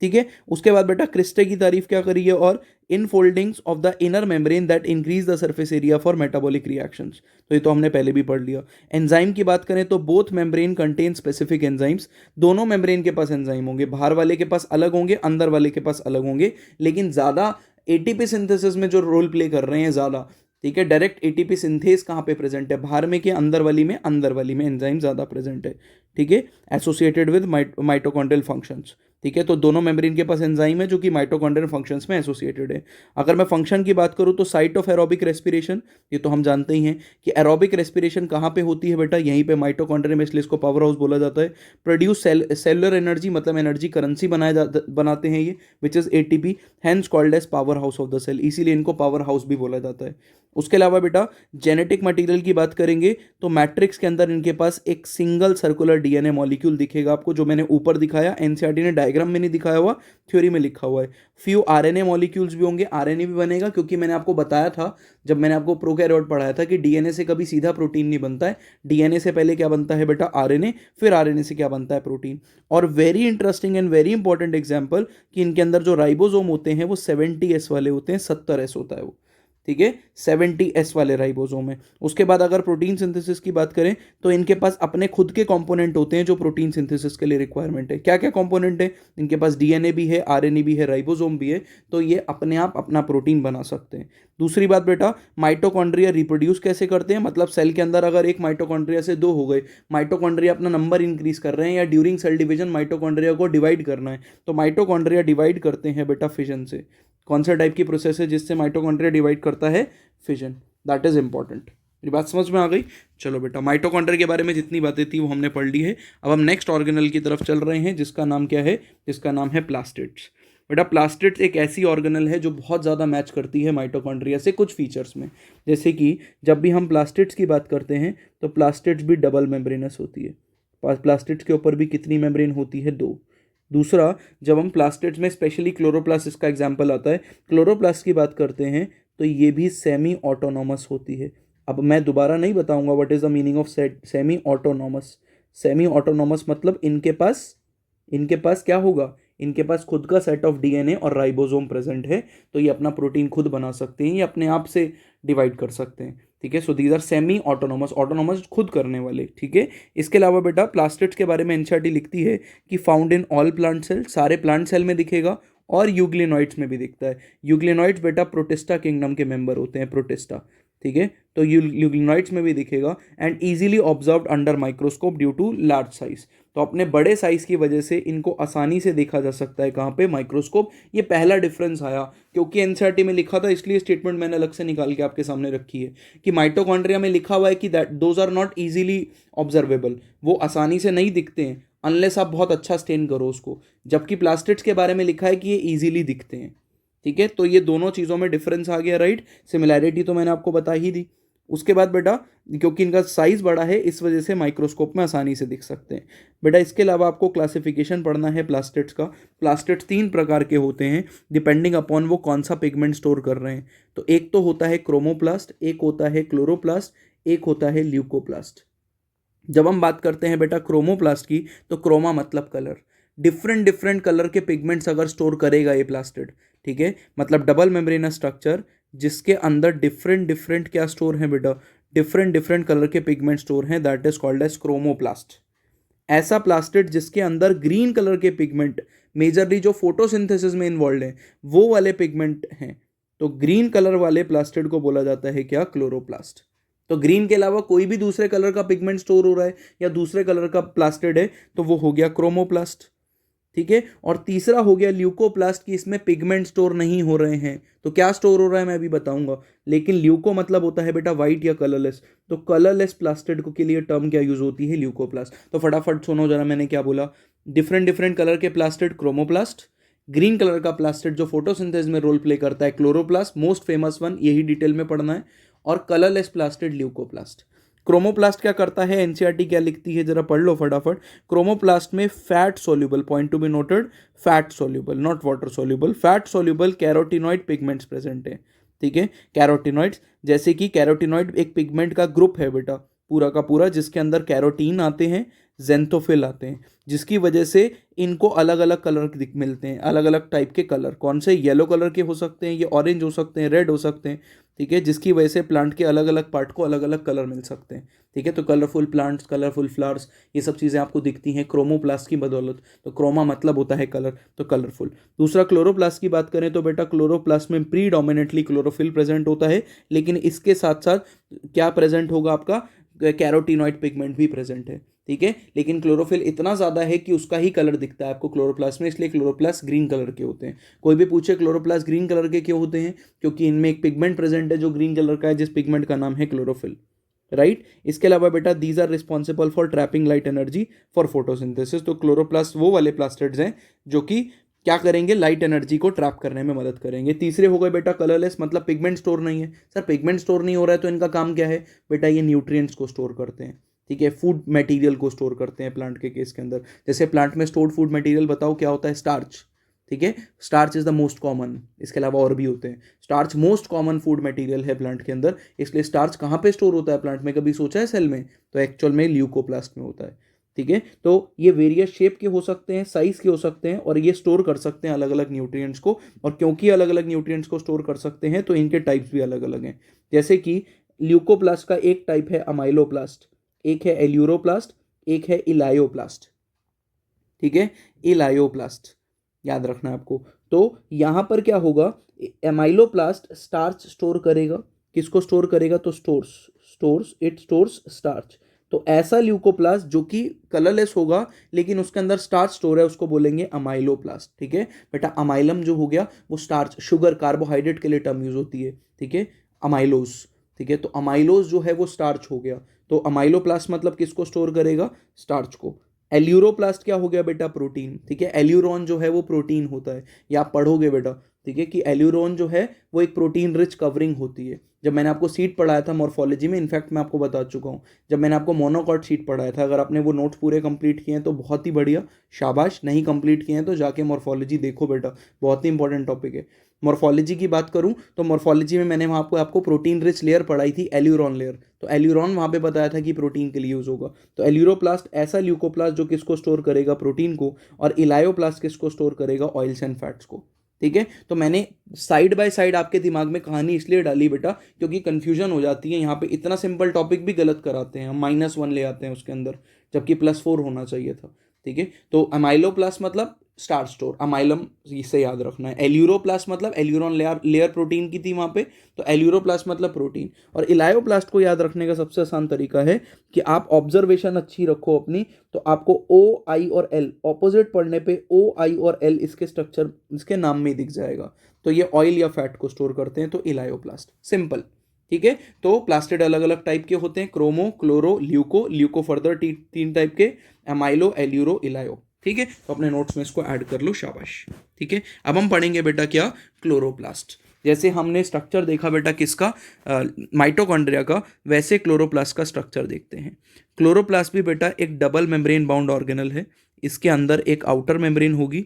ठीक है, उसके बाद बेटा क्रिस्टे की तारीफ क्या करी है, और infoldings of the inner membrane that increase the surface area for metabolic reactions. तो ये तो हमने पहले भी पढ़ लिया। एंजाइम की बात करें तो both membrane contain specific enzymes, दोनों मेम्ब्रेन के पास एंजाइम होंगे, बाहर वाले के पास अलग होंगे, अंदर वाले के पास अलग होंगे, लेकिन ज़्यादा एटीपी सिंथेसिस में जो रोल प्ले कर रहे हैं ज़्यादा। ठीक है, डायरेक्ट एटीपी सिंथेस कहाँ पे प्रेजेंट है, बाहर में कि अंदर वाली में, अंदर वाली में एंजाइम ज़्यादा प्रेजेंट है। ठीक है, एसोसिएटेड विद माइटोकॉन्ड्रियल फंक्शंस। ठीक है, तो दोनों मेम्ब्रेन के पास एंजाइम है जो कि माइटोकॉन्ड्रियल फंक्शंस में एसोसिएटेड है। अगर मैं फंक्शन की बात करूँ तो साइट ऑफ एरोबिक रेस्पिरेशन, ये तो हम जानते ही हैं कि एरोबिक रेस्पिरेशन कहाँ पे होती है बेटा, यहीं पे माइटोकॉन्ड्रिया में, इसलिए इसको पावर हाउस बोला जाता है। प्रोड्यूस सेलुलर एनर्जी, मतलब एनर्जी करेंसी बनाते हैं ये, which is ATP, hence called as power house of the cell, इसीलिए इनको पावर हाउस भी बोला जाता है। उसके अलावा बेटा जेनेटिक मटेरियल की बात करेंगे तो मैट्रिक्स के अंदर इनके पास एक सिंगल सर्कुलर डीएनए मॉलिक्यूल दिखेगा आपको, जो मैंने ऊपर दिखाया, एनसीईआरटी ने डायग्राम में नहीं दिखाया हुआ, थ्योरी में लिखा हुआ है। फ्यू आरएनए मॉलिक्यूल्स भी होंगे, आरएनए भी बनेगा, क्योंकि मैंने आपको बताया था जब मैंने आपको प्रोकैरियोट पढ़ाया था कि डीएनए से कभी सीधा प्रोटीन नहीं बनता है, डीएनए से पहले क्या बनता है बेटा, आरएनए, फिर आरएनए से क्या बनता है, प्रोटीन। और very interesting and very important example कि इनके अंदर जो राइबोसोम होते हैं वो 70S वाले होते हैं, 70S होता है वो। ठीक है, 70S वाले राइबोसोम है। उसके बाद अगर प्रोटीन सिंथेसिस की बात करें तो इनके पास अपने खुद के कंपोनेंट होते हैं जो प्रोटीन सिंथेसिस के लिए रिक्वायरमेंट है। क्या क्या कंपोनेंट है? इनके पास डीएनए भी है, आरएनए भी है, राइबोसोम भी है, तो ये अपने आप अपना प्रोटीन बना सकते हैं। दूसरी बात बेटा, माइटोकॉन्ड्रिया रिप्रोड्यूस कैसे करते हैं? मतलब सेल के अंदर अगर एक माइटोकॉन्ड्रिया से दो हो गए, माइटोकॉन्ड्रिया अपना नंबर इंक्रीज कर रहे हैं या ड्यूरिंग सेल डिवीजन माइटोकॉन्ड्रिया को डिवाइड करना है, तो माइटोकॉन्ड्रिया डिवाइड करते हैं बेटा फिजन से। कौन सा टाइप की प्रोसेस है जिससे माइटोकॉन्ड्रिया डिवाइड करता है? फिजन। That is important. मेरी बात समझ में आ गई? चलो बेटा, माइटोकॉन्ड्रिया के बारे में जितनी बातें थी वो हमने पढ़ ली है। अब हम नेक्स्ट ऑर्गेनल की तरफ चल रहे हैं जिसका नाम क्या है? जिसका नाम है प्लास्टिड्स। बेटा प्लास्टिड्स एक ऐसी ऑर्गेनल है जो बहुत ज़्यादा मैच करती है माइटोकॉन्ड्रिया से कुछ फीचर्स में। जैसे कि जब भी हम प्लास्टिड्स की बात करते हैं तो प्लास्टिड्स भी डबल मेम्ब्रेनस होती है। प्लास्टिड्स के ऊपर भी कितनी मेम्ब्रेन होती है? 2। दूसरा, जब हम प्लास्टिड्स में स्पेशली क्लोरोप्लास्ट इसका एग्जाम्पल आता है, क्लोरोप्लास्ट की बात करते हैं तो ये भी सेमी ऑटोनॉमस होती है। अब मैं दोबारा नहीं बताऊंगा what is the meaning of semi autonomous. Semi autonomous मतलब इनके पास क्या होगा? इनके पास खुद का सेट ऑफ डीएनए और राइबोसोम प्रेजेंट है, तो ये अपना प्रोटीन खुद बना सकते हैं, ये अपने आप से डिवाइड कर सकते हैं। ठीक है, so these are semi autonomous, autonomous खुद करने वाले। ठीक है, इसके अलावा बेटा प्लास्टिड्स के बारे में एनसीईआरटी लिखती है कि found in all plant cell, सारे प्लांट सेल में दिखेगा और यूग्लिनॉइड्स में भी दिखता है। यूग्लिनॉइड्स बेटा प्रोटिस्टा किंगडम के मेंबर होते हैं, प्रोटिस्टा। ठीक है, तो यूग्लिनॉइड्स में भी दिखेगा and easily observed under microscope due to large size. तो अपने बड़े साइज की वजह से इनको आसानी से देखा जा सकता है। कहाँ पे? माइक्रोस्कोप। ये पहला डिफरेंस आया क्योंकि एनसीईआरटी में लिखा था, इसलिए स्टेटमेंट मैंने अलग से निकाल के आपके सामने रखी है कि माइटोकॉन्ड्रिया में लिखा हुआ है कि that those are not easily observable, वो आसानी से नहीं दिखते हैं अनलेस आप बहुत अच्छा स्टेन करो उसको, जबकि प्लास्टिड्स के बारे में लिखा है कि ये ईजिली दिखते हैं। ठीक है, तो ये दोनों चीज़ों में डिफरेंस आ गया, राइट। सिमिलैरिटी तो मैंने आपको बता ही दी। उसके बाद बेटा, क्योंकि इनका साइज बड़ा है इस वजह से माइक्रोस्कोप में आसानी से दिख सकते हैं। बेटा इसके अलावा आपको क्लासिफिकेशन पढ़ना है प्लास्टिड्स का। प्लास्टिड्स 3 प्रकार के होते हैं डिपेंडिंग अपॉन वो कौन सा पिगमेंट स्टोर कर रहे हैं। तो एक तो होता है क्रोमोप्लास्ट, एक होता है क्लोरोप्लास्ट, एक होता है ल्यूकोप्लास्ट। जब हम बात करते हैं बेटा क्रोमोप्लास्ट की, तो क्रोमा मतलब कलर, डिफरेंट डिफरेंट कलर के पिगमेंट्स अगर स्टोर करेगा ये प्लास्टिड। ठीक है, मतलब डबल मेम्ब्रेनस स्ट्रक्चर जिसके अंदर डिफरेंट डिफरेंट क्या स्टोर है बेटा? डिफरेंट डिफरेंट कलर के पिगमेंट स्टोर हैं, that is called as chromoplast. ऐसा प्लास्टिड जिसके अंदर ग्रीन कलर के पिगमेंट, मेजरली जो फोटोसिंथेसिस में इन्वॉल्व हैं, वो वाले पिगमेंट हैं, तो ग्रीन कलर वाले प्लास्टिड को बोला जाता है क्या? क्लोरोप्लास्ट। तो ग्रीन के अलावा कोई भी दूसरे कलर का पिगमेंट स्टोर हो रहा है या दूसरे कलर का प्लास्टिड है तो वो हो गया क्रोमोप्लास्ट। ठीक है, और तीसरा हो गया ल्यूकोप्लास्ट की इसमें पिगमेंट स्टोर नहीं हो रहे हैं। तो क्या स्टोर हो रहा है मैं अभी बताऊंगा, लेकिन ल्यूको मतलब होता है बेटा वाइट या कलरलेस। तो कलरलेस प्लास्टिड के लिए टर्म क्या यूज होती है? ल्यूकोप्लास्ट। तो फटाफट सुनो जरा मैंने क्या बोला। डिफरेंट डिफरेंट कलर के प्लास्टिड क्रोमोप्लास्ट, ग्रीन कलर का प्लास्टिड जो फोटोसिंथेसिस में रोल प्ले करता है क्लोरोप्लास्ट, मोस्ट फेमस वन, यही डिटेल में पढ़ना है, और कलरलेस प्लास्टिड ल्यूकोप्लास्ट। क्रोमोप्लास्ट क्या करता है? एनसीईआरटी क्या लिखती है जरा पढ़ लो फटाफट। क्रोमोप्लास्ट में fat soluble, point to be noted, fat soluble not water soluble, fat soluble carotenoid pigments present है। ठीक है, कैरोटिनॉइड्स, जैसे कि कैरोटिनॉइड एक पिगमेंट का ग्रुप है बेटा पूरा का पूरा, जिसके अंदर कैरोटीन आते हैं, जेंथोफिल आते हैं, जिसकी वजह से इनको अलग अलग कलर मिलते हैं, अलग अलग टाइप के कलर। कौन से? येलो कलर के हो सकते हैं, ये ऑरेंज हो सकते हैं, रेड हो सकते हैं। ठीक है, जिसकी वजह से प्लांट के अलग अलग पार्ट को अलग अलग कलर मिल सकते हैं। ठीक है, तो कलरफुल प्लांट्स, कलरफुल फ्लावर्स, ये सब चीज़ें आपको दिखती हैं क्रोमोप्लास्ट की बदौलत। तो क्रोमा मतलब होता है कलर, तो कलरफुल। दूसरा क्लोरोप्लास्ट की बात करें तो बेटा क्लोरोप्लास्ट में प्रीडोमिनेटली क्लोरोफिल प्रेजेंट होता है, लेकिन इसके साथ साथ क्या प्रेजेंट होगा आपका? कैरोटीनॉइड पिगमेंट भी प्रेजेंट है। ठीक है, लेकिन क्लोरोफिल इतना ज़्यादा है कि उसका ही कलर दिखता है आपको क्लोरोप्लास्ट में, इसलिए क्लोरोप्लास्ट ग्रीन कलर के होते हैं। कोई भी पूछे क्लोरोप्लास्ट ग्रीन कलर के क्यों होते हैं? क्योंकि इनमें एक पिगमेंट प्रेजेंट है जो ग्रीन कलर का है, जिस पिगमेंट का नाम है क्लोरोफिल, राइट। इसके अलावा बेटा these are responsible for trapping light energy for photosynthesis. तो क्लोरोप्लास्ट वो वाले प्लास्टिड्स हैं जो कि क्या करेंगे? लाइट एनर्जी को ट्रैप करने में मदद करेंगे। तीसरे हो गए बेटा कलरलेस, मतलब पिगमेंट स्टोर नहीं है। सर पिगमेंट स्टोर नहीं हो रहा है तो इनका काम क्या है? बेटा ये न्यूट्रिएंट्स को स्टोर करते हैं। ठीक है, फूड मटेरियल को स्टोर करते हैं प्लांट के केस के अंदर। जैसे प्लांट में स्टोर्ड फूड मटेरियल बताओ क्या होता है? स्टार्च। ठीक है, starch is the most common, इसके अलावा और भी होते हैं। Starch most common food material है प्लांट के अंदर, इसलिए स्टार्च कहाँ पे स्टोर होता है प्लांट में? कभी सोचा है सेल में? तो एक्चुअल में ल्यूकोप्लास्ट में होता है। ठीक है। तो ये वेरियस शेप के हो सकते हैं, साइज के हो सकते हैं, और ये स्टोर कर सकते हैं अलग अलग न्यूट्रिएंट्स को। और क्योंकि अलग अलग न्यूट्रिएंट्स को स्टोर कर सकते हैं तो इनके टाइप्स भी अलग अलग हैं। जैसे कि ल्यूकोप्लास्ट का एक टाइप है अमाइलोप्लास्ट, एक है एल्यूरोप्लास्ट, एक है इलायोप्लास्ट। ठीक है, इलायोप्लास्ट याद रखना है आपको। तो यहां पर क्या होगा, एमाइलोप्लास्ट स्टार्च स्टोर करेगा। किसको स्टोर करेगा, तो इट स्टोर्स स्टार्च। तो ऐसा ल्यूकोप्लास्ट जो कि कलरलेस होगा लेकिन उसके अंदर स्टार्च स्टोर है, उसको बोलेंगे अमाइलोप्लास्ट। ठीक है बेटा, अमाइलम जो हो गया वो स्टार्च, शुगर, कार्बोहाइड्रेट के लिए टर्म यूज होती है। ठीक है, अमाइलोज। ठीक है, तो अमाइलोज जो है वो स्टार्च हो गया। तो अमाइलोप्लास्ट मतलब किसको स्टोर करेगा, स्टार्च को। एल्यूरोप्लास्ट क्या हो गया बेटा, प्रोटीन। ठीक है, एल्यूरोन जो है वो प्रोटीन होता है, या आप पढ़ोगे बेटा। ठीक है, कि एल्यूरोन जो है वो एक प्रोटीन रिच कवरिंग होती है। जब मैंने आपको सीट पढ़ाया था मॉर्फोलॉजी में, इनफैक्ट मैं आपको बता चुका हूँ, जब मैंने आपको मोनोकॉट सीट पढ़ाया था, अगर आपने वो नोट्स पूरे कंप्लीट किए हैं तो बहुत ही बढ़िया, शाबाश। नहीं कंप्लीट किए हैं तो जाके मॉर्फोलॉजी देखो बेटा, बहुत ही इंपॉर्टेंट टॉपिक है। मॉर्फोलॉजी की बात करूं तो मॉर्फोलॉजी में मैंने वहाँ पे आपको प्रोटीन रिच लेयर पढ़ाई थी, एल्यूरॉन लेयर। तो एल्यूरॉन वहाँ पे बताया था कि प्रोटीन के लिए यूज होगा। तो एल्यूरोप्लास्ट ऐसा ल्यूकोप्लास्ट जो किसको स्टोर करेगा, प्रोटीन को। और इलायोप्लास्ट किसको स्टोर करेगा, ऑयल्स एंड फैट्स को। ठीक है, तो मैंने साइड बाय साइड आपके दिमाग में कहानी इसलिए डाली बेटा क्योंकि कंफ्यूजन हो जाती है। यहाँ पे इतना सिंपल टॉपिक भी गलत कराते हैं, हम -1 ले आते हैं उसके अंदर, जबकि +4 होना चाहिए था। ठीक है, तो अमाइलोप्लास्ट मतलब स्टार्च स्टोर, अमाइलम इसे याद रखना है। एल्यूरोप्लास्ट मतलब एल्यूरॉन लेयर प्रोटीन की थी वहाँ पे, तो एल्यूरोप्लास्ट मतलब प्रोटीन। और इलायोप्लास्ट को याद रखने का सबसे आसान तरीका है कि आप ऑब्जर्वेशन अच्छी रखो अपनी, तो आपको ओ, आई और एल ऑपोजिट पढ़ने पे ओ, आई और एल इसके स्ट्रक्चर इसके नाम में दिख जाएगा। तो ये ऑयल या फैट को स्टोर करते हैं, तो इलायोप्लास्ट, सिंपल। ठीक है, तो प्लास्टिड अलग अलग टाइप के होते हैं, chromo, chloro, leuco further 3 type के, अमाइलो, एल्यूरो, इलायो। ठीक है, तो अपने नोट्स में इसको ऐड कर लो, शाबाश। ठीक है, अब हम पढ़ेंगे बेटा क्या, क्लोरोप्लास्ट। जैसे हमने स्ट्रक्चर देखा बेटा किसका, माइटोकॉन्ड्रिया का, वैसे क्लोरोप्लास्ट का स्ट्रक्चर देखते हैं। क्लोरोप्लास्ट भी बेटा एक डबल मेम्ब्रेन बाउंड ऑर्गेनल है। इसके अंदर एक आउटर मेम्ब्रेन होगी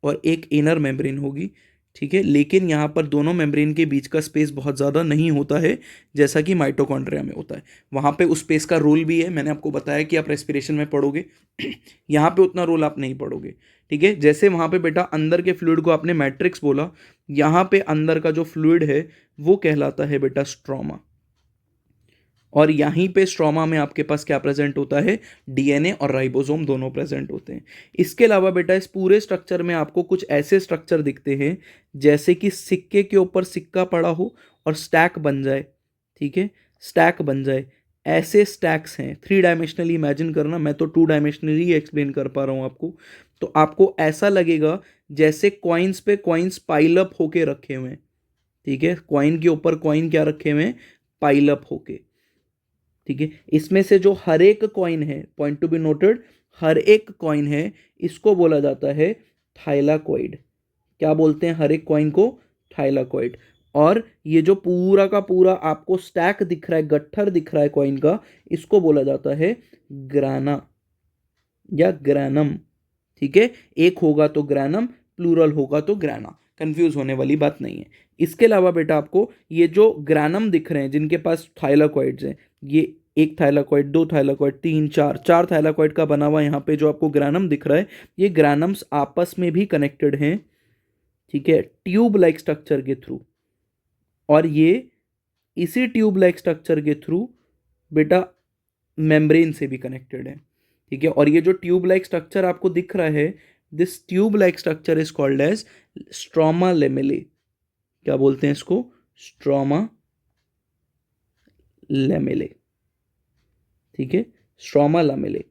और एक इनर मेम्ब्रेन होगी। ठीक है, लेकिन यहाँ पर दोनों मेम्ब्रेन के बीच का स्पेस बहुत ज़्यादा नहीं होता है जैसा कि माइटोकॉन्ड्रिया में होता है। वहाँ पे उस स्पेस का रोल भी है, मैंने आपको बताया कि आप रेस्पिरेशन में पढ़ोगे। यहाँ पे उतना रोल आप नहीं पढ़ोगे। ठीक है, जैसे वहाँ पे बेटा अंदर के फ्लूइड को आपने मैट्रिक्स बोला, यहाँ पे अंदर का जो फ्लूइड है वो कहलाता है बेटा स्ट्रोमा। और यहीं पे स्ट्रोमा में आपके पास क्या प्रेजेंट होता है, डीएनए और राइबोसोम दोनों प्रेजेंट होते हैं। इसके अलावा बेटा इस पूरे स्ट्रक्चर में आपको कुछ ऐसे स्ट्रक्चर दिखते हैं जैसे कि सिक्के के ऊपर सिक्का पड़ा हो और स्टैक बन जाए। ठीक है, स्टैक बन जाए, ऐसे स्टैक्स हैं। 3 डायमेंशनली इमेजिन करना, मैं तो 2 डायमेंशनली एक्सप्लेन कर पा रहा हूँ आपको। तो आपको ऐसा लगेगा जैसे कॉइन्स पे कॉइन्स पाइल अप होके रखे हुए हैं। ठीक है, कॉइन के ऊपर कॉइन क्या रखे हुए हैं, पाइल अप होके। ठीक है, इसमें से जो हर एक कॉइन है, पॉइंट टू बी नोटेड, हर एक कॉइन है, इसको बोला जाता है थाइलाकॉइड। क्या बोलते हैं हर एक कॉइन को, थाइलाकॉइड। और ये जो पूरा का पूरा आपको स्टैक दिख रहा है, गट्ठर दिख रहा है कॉइन का, इसको बोला जाता है ग्राना या ग्रैनम। ठीक है, एक होगा तो ग्रैनम, प्लूरल होगा तो ग्राना, कंफ्यूज होने वाली बात नहीं है। इसके अलावा बेटा आपको ये जो ग्रैनम दिख रहे हैं जिनके पास थाइलाकॉइड्स हैं, ये एक थाइलाकॉइड, 2 थाइलाकॉइड, 3, 4 थाइलाकॉइड का बना हुआ यहाँ पे जो आपको ग्रैनम दिख रहा है, ये ग्रैनम्स आपस में भी कनेक्टेड हैं। ठीक है, ट्यूब लाइक स्ट्रक्चर के थ्रू। और ये इसी ट्यूब लाइक स्ट्रक्चर के थ्रू बेटा मेम्ब्रेन से भी कनेक्टेड है। ठीक है, और ये जो ट्यूब लाइक स्ट्रक्चर आपको दिख रहा है, this tube like structure is called as stroma lamellae. क्या बोलते हैं इसको, स्ट्रोमा लेमेले। ठीक है, स्ट्रोमा लेमेले।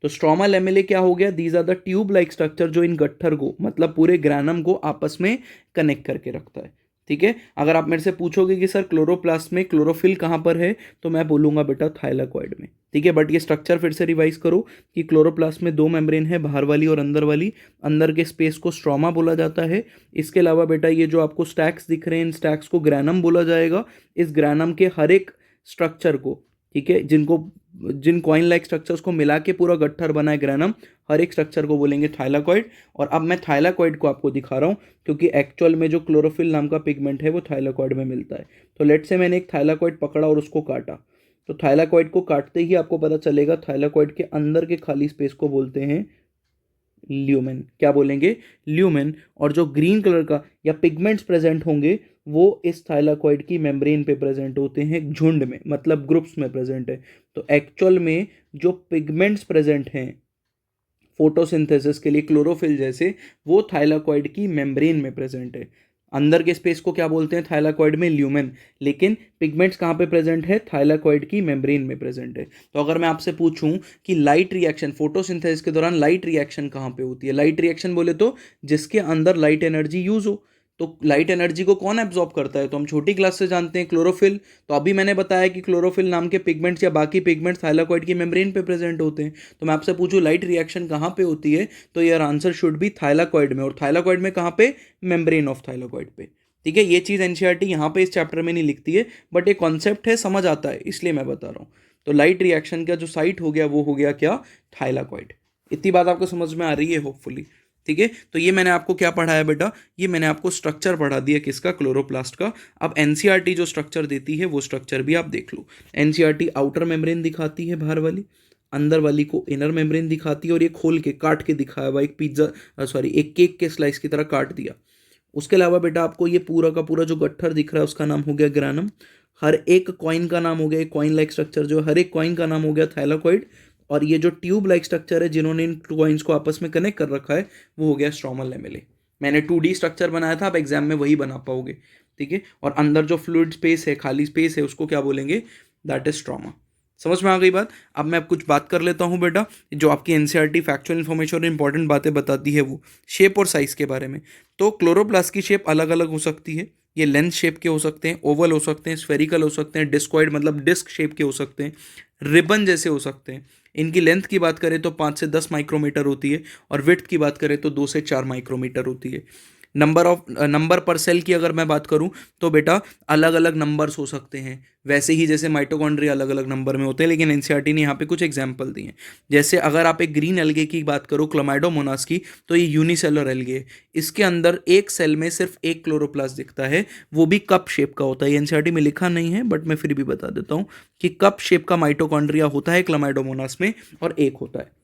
तो स्ट्रोमा लेमेले क्या हो गया, these are the tube like structure जो इन गट्ठर को, मतलब पूरे ग्रैनम को आपस में कनेक्ट करके रखता है। ठीक है, अगर आप मेरे से पूछोगे कि सर क्लोरोप्लास्ट में क्लोरोफिल कहाँ पर है, तो मैं बोलूंगा बेटा थाइलाकॉइड में। ठीक है, बट ये स्ट्रक्चर फिर से रिवाइज करो कि क्लोरोप्लास्ट में 2 मेम्ब्रेन है, बाहर वाली और अंदर वाली। अंदर के स्पेस को स्ट्रोमा बोला जाता है। इसके अलावा बेटा ये जो आपको स्टैक्स दिख रहे हैं, इन स्टैक्स को ग्रैनम बोला जाएगा। इस ग्रैनम के हर एक स्ट्रक्चर को, ठीक है, जिन कॉइन लाइक स्ट्रक्चर्स को मिला के पूरा गट्ठर बना है ग्रैनम, हर एक स्ट्रक्चर को बोलेंगे थाइलाकॉइड। और अब मैं थाइलाकॉइड को आपको दिखा रहा हूँ क्योंकि एक्चुअल में जो क्लोरोफिल नाम का पिगमेंट है वो थाइलाकॉइड में मिलता है। तो लेट से मैंने एक थाइलाकॉइड पकड़ा और उसको काटा, तो थाइलाकॉइड को काटते ही आपको पता चलेगा थाइलाकॉइड के अंदर के खाली स्पेस को बोलते हैं ल्यूमेन। क्या बोलेंगे? ल्यूमेन। और जो ग्रीन कलर का या पिगमेंट्स प्रेजेंट होंगे वो इस थाइलाकॉइड की मेम्ब्रेन पे प्रेजेंट होते हैं, झुंड में, मतलब ग्रुप्स में प्रेजेंट है। तो एक्चुअल में जो पिगमेंट्स प्रेजेंट हैं फोटोसिंथेसिस के लिए क्लोरोफिल जैसे, वो थाइलाकॉइड की मेम्ब्रेन में प्रेजेंट है। अंदर के स्पेस को क्या बोलते हैं? थाइलाकॉइड में ल्यूमेन। लेकिन पिगमेंट्स कहाँ पे प्रेजेंट है? थाइलाकॉइड की मेम्ब्रेन में प्रेजेंट है। तो अगर मैं आपसे पूछूं कि लाइट रिएक्शन, फोटोसिंथेसिस के दौरान लाइट रिएक्शन कहाँ पे होती है? लाइट रिएक्शन बोले तो जिसके अंदर लाइट एनर्जी यूज हो। तो लाइट एनर्जी को कौन एब्जॉर्ब करता है? तो हम छोटी क्लास से जानते हैं, क्लोरोफिल। तो अभी मैंने बताया कि क्लोरोफिल नाम के पिगमेंट्स या बाकी पिगमेंट्स थाइलाकॉइड की मेम्ब्रेन पे प्रेजेंट होते हैं। तो मैं आपसे पूछूं लाइट रिएक्शन कहाँ पे होती है, तो यार आंसर शुड बी थाइलाकॉइड में। और थाइलाकॉइड में कहाँ पे? मेम्ब्रेन ऑफ थाइलाकॉइड पे। ठीक है, ये चीज़ एनसीईआरटी यहाँ पे इस चैप्टर में नहीं लिखती है, बट ये कॉन्सेप्ट है, समझ आता है, इसलिए मैं बता रहा हूँ। तो लाइट रिएक्शन का जो साइट हो गया वो हो गया क्या? थाइलाकॉइड। इतनी बात आपको समझ में आ रही है होपफुली? ठीक है, तो ये मैंने आपको क्या पढ़ाया बेटा? ये मैंने आपको स्ट्रक्चर पढ़ा दिया किसका? क्लोरोप्लास्ट का। अब एनसीईआरटी जो स्ट्रक्चर देती है वो स्ट्रक्चर भी आप देख लो। एनसीईआरटी आउटर मेम्ब्रेन दिखाती है बाहर वाली, अंदर वाली को इनर मेम्ब्रेन दिखाती है, और ये खोल के काट के दिखाया हुआ एक पिज्जा, सॉरी, एक केक के स्लाइस की तरह काट दिया। उसके अलावा बेटा आपको ये पूरा का पूरा जो गट्ठर दिख रहा है उसका नाम हो गया ग्रानम। हर एक कॉइन का नाम हो गया, कॉइन लाइक स्ट्रक्चर जो हर एक कॉइन का नाम हो गया थाइलाकॉइड। और ये जो ट्यूब लाइक स्ट्रक्चर है जिन्होंने इन कॉइन्स को आपस में कनेक्ट कर रखा है वो हो गया स्ट्रोमल लेमेले। मैंने 2D स्ट्रक्चर बनाया था, आप एग्जाम में वही बना पाओगे। ठीक है, और अंदर जो फ्लूइड स्पेस है, खाली स्पेस है, उसको क्या बोलेंगे? That is stroma. समझ में आ गई बात? अब मैं कुछ बात कर लेता हूँ बेटा, जो आपकी एनसीईआरटी फैक्चुअल इन्फॉर्मेशन और इंपॉर्टेंट बातें बताती है वो शेप और साइज के बारे में। तो क्लोरोप्लास्ट की शेप अलग अलग हो सकती है। ये लेंथ शेप के हो सकते हैं, ओवल हो सकते हैं, स्फेरिकल हो सकते हैं, डिस्कॉइड मतलब डिस्क शेप के हो सकते हैं, रिबन जैसे हो सकते हैं। इनकी लेंथ की बात करें तो 5 से 10 माइक्रोमीटर होती है, और विड्थ की बात करें तो 2 से 4 माइक्रोमीटर होती है। नंबर पर सेल की अगर मैं बात करूं तो बेटा अलग अलग नंबर्स हो सकते हैं, वैसे ही जैसे माइटोकॉन्ड्रिया अलग अलग नंबर में होते हैं। लेकिन एनसीईआरटी ने यहाँ पे कुछ एग्जांपल दिए हैं। जैसे अगर आप एक ग्रीन एल्गे की बात करो, क्लामाइडोमोनास की, तो ये यूनिसेलुलर एल्गे है। इसके अंदर एक सेल में सिर्फ एक क्लोरोप्लास्ट दिखता है, वो भी कप शेप का होता है। एनसीईआरटी में लिखा नहीं है बट मैं फिर भी बता देता हूँ कि कप शेप का माइटोकॉन्ड्रिया होता है क्लामाइडोमोनास में, और एक होता है।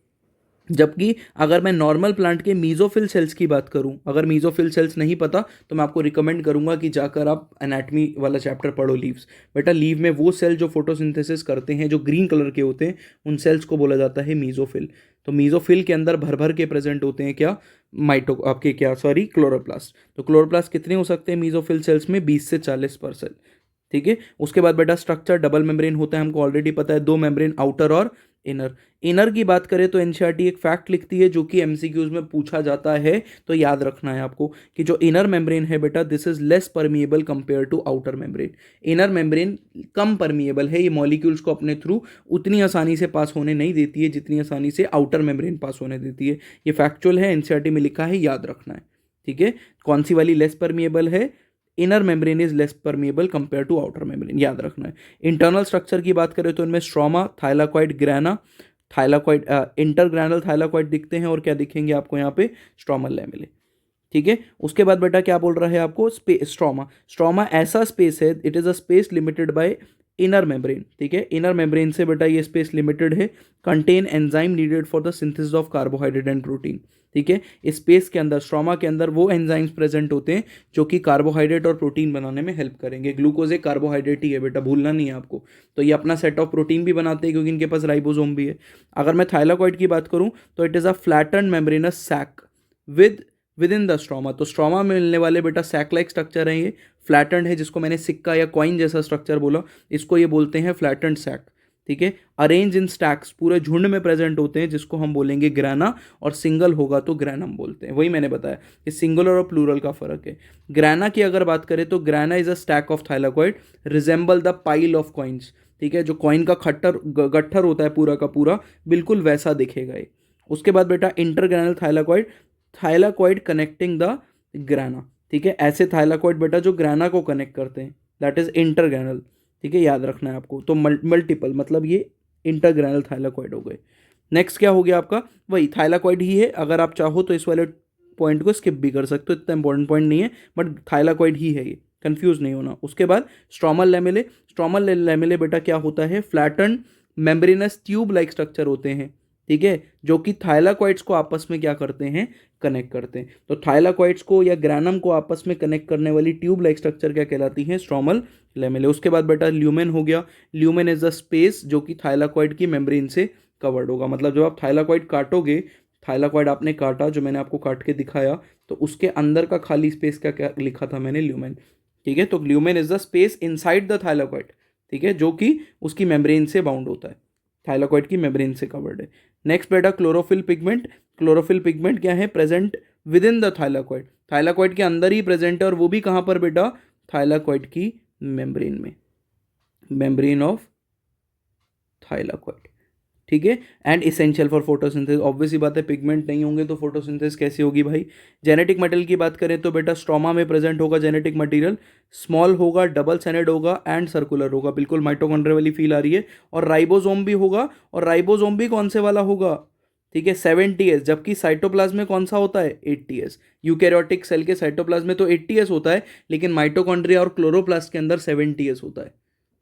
जबकि अगर मैं नॉर्मल प्लांट के मीजोफिल सेल्स की बात करूं, अगर मीजोफिल सेल्स नहीं पता तो मैं आपको रिकमेंड करूंगा कि जाकर आप एनाटमी वाला चैप्टर पढ़ो, लीव्स। बेटा लीव में वो सेल जो फोटोसिंथेसिस करते हैं, जो ग्रीन कलर के होते हैं, उन सेल्स को बोला जाता है मीजोफिल। तो मीजोफिल के अंदर भर भर के प्रेजेंट होते हैं क्या? आपके क्या, सॉरी, क्लोरोप्लास्ट। तो क्लोरोप्लास्ट कितने हो सकते हैं मीजोफिल सेल्स में? 20 से 40%। ठीक है, उसके बाद बेटा स्ट्रक्चर डबल मेम्ब्रेन होता है, हमको ऑलरेडी पता है, 2 मेम्ब्रेन, आउटर और इनर। इनर की बात करें तो एनसीईआरटी एक फैक्ट लिखती है जो कि एमसीक्यूज में पूछा जाता है, तो याद रखना है आपको कि जो इनर मेम्ब्रेन है बेटा, this is less permeable compare to outer membrane. Inner membrane कम परमिएबल है, ये मॉलिक्यूल्स को अपने थ्रू उतनी आसानी से पास होने नहीं देती है जितनी आसानी से आउटर मेम्ब्रेन पास होने देती है। ये फैक्चुअल है, एनसीईआरटी में लिखा है, याद रखना है। ठीक है, कौन सी वाली लेस परमिएबल है? Inner membrane is less permeable compare to outer membrane, याद रखना है। इंटरनल स्ट्रक्चर की बात करें तो इनमें stroma, thylakoid, grana, thylakoid, intergranal thylakoid दिखते हैं, और क्या दिखेंगे आपको यहाँ पे? Stromal lamellae. ठीक है, उसके बाद बेटा क्या बोल रहा है आपको? स्ट्रोमा। स्ट्रोमा ऐसा स्पेस है, it is a space limited by inner membrane. ठीक है, इनर मेम्ब्रेन से बेटा ये स्पेस लिमिटेड है, contain enzyme needed for the synthesis of carbohydrate and protein. ठीक है, इस स्पेस के अंदर, स्ट्रोमा के अंदर वो एंजाइम्स प्रेजेंट होते हैं जो कि कार्बोहाइड्रेट और प्रोटीन बनाने में हेल्प करेंगे। ग्लूकोज एक कार्बोहाइड्रेट ही है बेटा, भूलना नहीं है आपको। तो ये अपना सेट ऑफ प्रोटीन भी बनाते हैं क्योंकि इनके पास राइबोसोम भी है। अगर मैं थाइलाकॉइड की बात करूं तो it is a flatten membranous sac within the stroma. तो स्ट्रोमा में मिलने वाले बेटा सैक लाइक स्ट्रक्चर है, ये फ्लैटनड है, जिसको मैंने सिक्का या कॉइन जैसा स्ट्रक्चर बोला, इसको ये बोलते हैं फ्लैटनड सैक। ठीक है, अरेंज इन स्टैक्स, पूरे झुंड में प्रेजेंट होते हैं, जिसको हम बोलेंगे ग्राना, और सिंगल होगा तो ग्रैनम बोलते हैं। वही मैंने बताया कि सिंगुलर और प्लूरल का फर्क है। ग्राना की अगर बात करें तो ग्राना is a stack of thylakoid resemble the pile of coins. ठीक है, जो कॉइन का गट्ठर होता है पूरा का पूरा, बिल्कुल वैसा दिखेगा ये। उसके बाद बेटा intergranal thylakoid, thylakoid connecting the grana. ठीक है, ऐसे थाइलाकॉइड बेटा जो ग्राना को कनेक्ट करते हैं, दैट इज इंटरग्रानल। ठीक है, याद रखना है आपको। तो मल्टीपल मतलब ये इंटरग्रानल थाइलाकॉइड हो गए। नेक्स्ट क्या हो गया आपका? वही थाइलाकॉइड ही है। अगर आप चाहो तो इस वाले पॉइंट को स्किप भी कर सकते हो, इतना इंपॉर्टेंट पॉइंट नहीं है, बट थाइलाकॉइड ही है ये। कंफ्यूज नहीं होना। उसके बाद स्ट्रोमल लैमेले, स्ट्रोमल लैमेले बेटा क्या होता है, flatten membranes tube like structure होते हैं, ठीक है, जो कि थाइलाकॉइड्स को आपस में क्या करते हैं, कनेक्ट करते हैं। तो थाइलाकॉइड्स को या ग्रैनम को आपस में कनेक्ट करने वाली ट्यूब लाइक स्ट्रक्चर क्या कहलाती है, स्ट्रोमल लैमेले। उसके बाद बेटा ल्यूमेन हो गया, ल्यूमेन इज द स्पेस जो कि थाइलाकॉइड की मेम्ब्रेन से कवर्ड होगा। मतलब जब आप थाइलाकॉइड काटोगे, थाइलाकॉइड आपने काटा, जो मैंने आपको काट के दिखाया, तो उसके अंदर का खाली स्पेस का क्या लिखा था मैंने, ल्यूमेन, ठीक है। तो lumen is the space inside the thylakoid, ठीक है, जो कि उसकी मेम्ब्रेन से बाउंड होता है, थाइलाकॉइड की मेम्ब्रेन से कवर्ड है। नेक्स्ट बेटा क्लोरोफिल पिगमेंट, क्लोरोफिल पिगमेंट क्या है, present with in the thylakoid, thylakoid के अंदर ही प्रेजेंट है, और वो भी कहाँ पर बेटा, थाइलाकॉइड की मेम्ब्रेन में, मेम्ब्रेन ऑफ थाइलाकॉइड, ठीक है। And essential for photosynthesis, obviously बात है, पिगमेंट नहीं होंगे तो फोटोसिंथेसिस कैसे होगी भाई। जेनेटिक मटेरियल की बात करें तो बेटा स्ट्रोमा में प्रेजेंट होगा जेनेटिक मटेरियल, स्मॉल होगा, डबल सैनेड होगा एंड सर्कुलर होगा, बिल्कुल माइटोकॉन्ड्रिया वाली फील आ रही है। और राइबोसोम भी होगा, और राइबोसोम भी कौन से वाला होगा, ठीक है, 70s, जबकि साइटोप्लाज्म में कौन सा होता है, 80s। यूकैरियोटिक सेल के साइटोप्लाज्म में तो 80s होता है, लेकिन माइटोकॉन्ड्रिया और क्लोरोप्लास्ट के अंदर 70s होता है।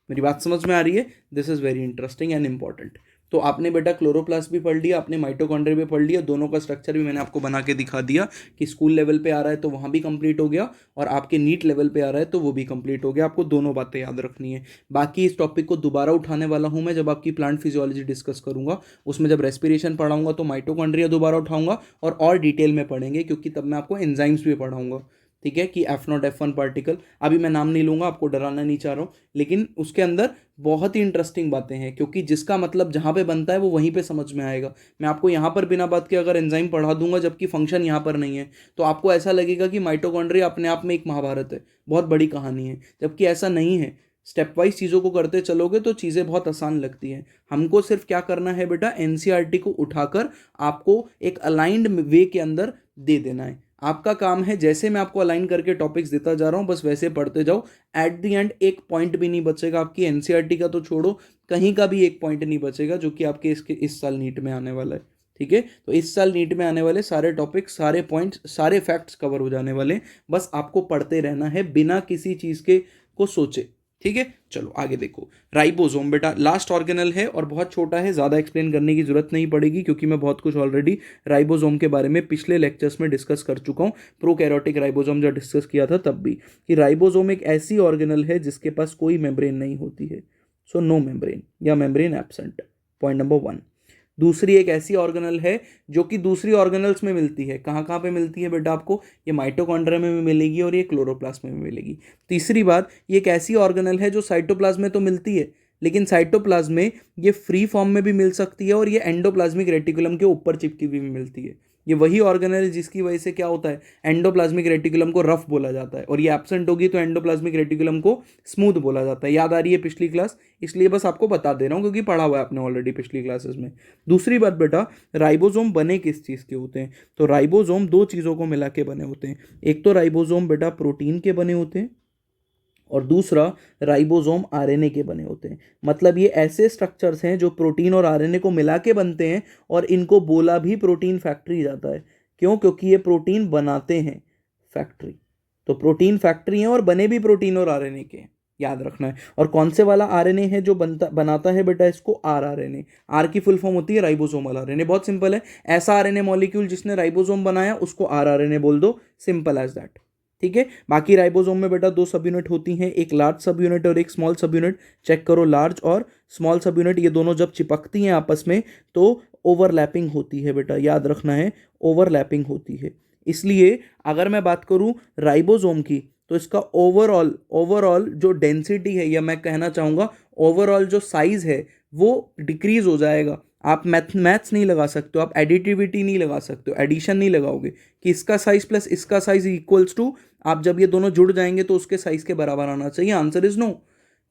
मेरी बात समझ में आ रही है, this is very interesting and important. तो आपने बेटा क्लोरोप्लास्ट भी पढ़ लिया, आपने माइटोकॉन्ड्रिया भी पढ़ लिया, दोनों का स्ट्रक्चर भी मैंने आपको बना के दिखा दिया कि स्कूल लेवल पे आ रहा है तो वहाँ भी कंप्लीट हो गया, और आपके नीट लेवल पे आ रहा है तो वो भी कंप्लीट हो गया। आपको दोनों बातें याद रखनी है। बाकी इस टॉपिक को दोबारा उठाने वाला हूँ मैं जब आपकी प्लांट फिजियोलॉजी डिस्कस करूंगा, उसमें जब रेस्पिरेशन पढ़ाऊंगा तो माइटोकॉन्ड्रिया दोबारा उठाऊंगा और डिटेल में पढ़ेंगे, क्योंकि तब मैं आपको एंजाइम्स भी पढ़ाऊंगा, ठीक है, कि F0 F1 पार्टिकल, अभी मैं नाम नहीं लूंगा, आपको डराना नहीं चाह रहा हूँ, लेकिन उसके अंदर बहुत ही इंटरेस्टिंग बातें हैं, क्योंकि जिसका मतलब जहाँ पे बनता है वो वहीं पे समझ में आएगा। मैं आपको यहाँ पर बिना बात के अगर एंजाइम पढ़ा दूंगा जबकि फंक्शन यहाँ पर नहीं है, तो आपको ऐसा लगेगा कि माइटोकॉन्ड्रिया अपने आप में एक महाभारत है, बहुत बड़ी कहानी है, जबकि ऐसा नहीं है। स्टेप वाइज चीज़ों को करते चलोगे तो चीज़ें बहुत आसान लगती हैं। हमको सिर्फ क्या करना है बेटा, एनसीईआरटी को उठाकर आपको एक अलाइंड वे के अंदर दे देना है। आपका काम है, जैसे मैं आपको अलाइन करके टॉपिक्स देता जा रहा हूँ बस वैसे पढ़ते जाओ। एट द एंड एक पॉइंट भी नहीं बचेगा आपकी एनसीईआरटी का तो छोड़ो, कहीं का भी एक पॉइंट नहीं बचेगा जो कि आपके इस साल नीट में आने वाला है, ठीक है। तो इस साल नीट में आने वाले सारे टॉपिक्स, सारे पॉइंट्स, सारे फैक्ट्स कवर हो जाने वाले हैं। बस आपको पढ़ते रहना है बिना किसी चीज़ के को सोचे, ठीक है। चलो आगे देखो, राइबोसोम बेटा लास्ट ऑर्गेनल है और बहुत छोटा है, ज़्यादा एक्सप्लेन करने की जरूरत नहीं पड़ेगी, क्योंकि मैं बहुत कुछ ऑलरेडी राइबोसोम के बारे में पिछले लेक्चर्स में डिस्कस कर चुका हूँ। प्रोकैरियोटिक राइबोसोम जब डिस्कस किया था तब भी, कि राइबोसोम एक ऐसी ऑर्गेनल है जिसके पास कोई मेम्ब्रेन नहीं होती है, सो नो मेम्ब्रेन या मेम्ब्रेन एब्सेंट, पॉइंट नंबर 1। दूसरी एक ऐसी ऑर्गेनल है जो कि दूसरी ऑर्गेनल्स में मिलती है, कहाँ कहाँ पे मिलती है बेटा आपको, ये माइटोकॉन्ड्रिया में भी मिलेगी और ये क्लोरोप्लास्ट में भी मिलेगी। तीसरी बात, ये एक ऐसी ऑर्गेनल है जो साइटोप्लाज्म में तो मिलती है, लेकिन साइटोप्लाज्म में ये फ्री फॉर्म में भी मिल सकती है और ये एंडोप्लाज्मिक रेटिकुलम के ऊपर चिपकी हुई भी मिलती है। ये वही ऑर्गेनल है जिसकी वजह से क्या होता है, एंडोप्लाज्मिक रेटिकुलम को रफ बोला जाता है, और ये एब्सेंट होगी तो एंडोप्लाज्मिक रेटिकुलम को स्मूथ बोला जाता है। याद आ रही है पिछली क्लास, इसलिए बस आपको बता दे रहा हूँ क्योंकि पढ़ा हुआ है आपने ऑलरेडी पिछली क्लासेस में। दूसरी बात बेटा, राइबोसोम बने किस चीज़ के होते हैं, तो राइबोसोम दो चीज़ों को मिला के बने होते हैं। एक तो राइबोसोम बेटा प्रोटीन के बने होते हैं, और दूसरा राइबोसोम आरएनए के बने होते हैं। मतलब ये ऐसे स्ट्रक्चर्स हैं जो प्रोटीन और आरएनए को मिला के बनते हैं, और इनको बोला भी प्रोटीन फैक्ट्री जाता है। क्यों? क्योंकि ये प्रोटीन बनाते हैं फैक्ट्री, तो प्रोटीन फैक्ट्री है और बने भी प्रोटीन और आरएनए के, याद रखना है। और कौन से वाला आरएनए है जो बनाता है बेटा इसको, आरआरएनए। आर की फुल फॉर्म होती है राइबोसोमल आरएनए, बहुत सिंपल है। ऐसा आरएनए मॉलिक्यूल जिसने राइबोसोम बनाया उसको आरआरएनए बोल दो, सिंपल एज दैट, ठीक है। बाकी राइबोसोम में बेटा दो सब यूनिट होती हैं, एक लार्ज सब यूनिट और एक स्मॉल सब यूनिट। चेक करो, लार्ज और स्मॉल सब यूनिट ये दोनों जब चिपकती हैं आपस में तो ओवरलैपिंग होती है बेटा, याद रखना है, ओवरलैपिंग होती है। इसलिए अगर मैं बात करूं राइबोसोम की तो इसका ओवरऑल जो डेंसिटी है, या मैं कहना चाहूँगा ओवरऑल जो साइज है वो डिक्रीज हो जाएगा। आप मैथ्स नहीं लगा सकते हो, आप एडिटिविटी नहीं लगा सकते हो, एडिशन नहीं लगाओगे कि इसका साइज प्लस इसका साइज इक्वल्स टू, आप जब ये दोनों जुड़ जाएंगे तो उसके साइज के बराबर आना चाहिए। Answer is no.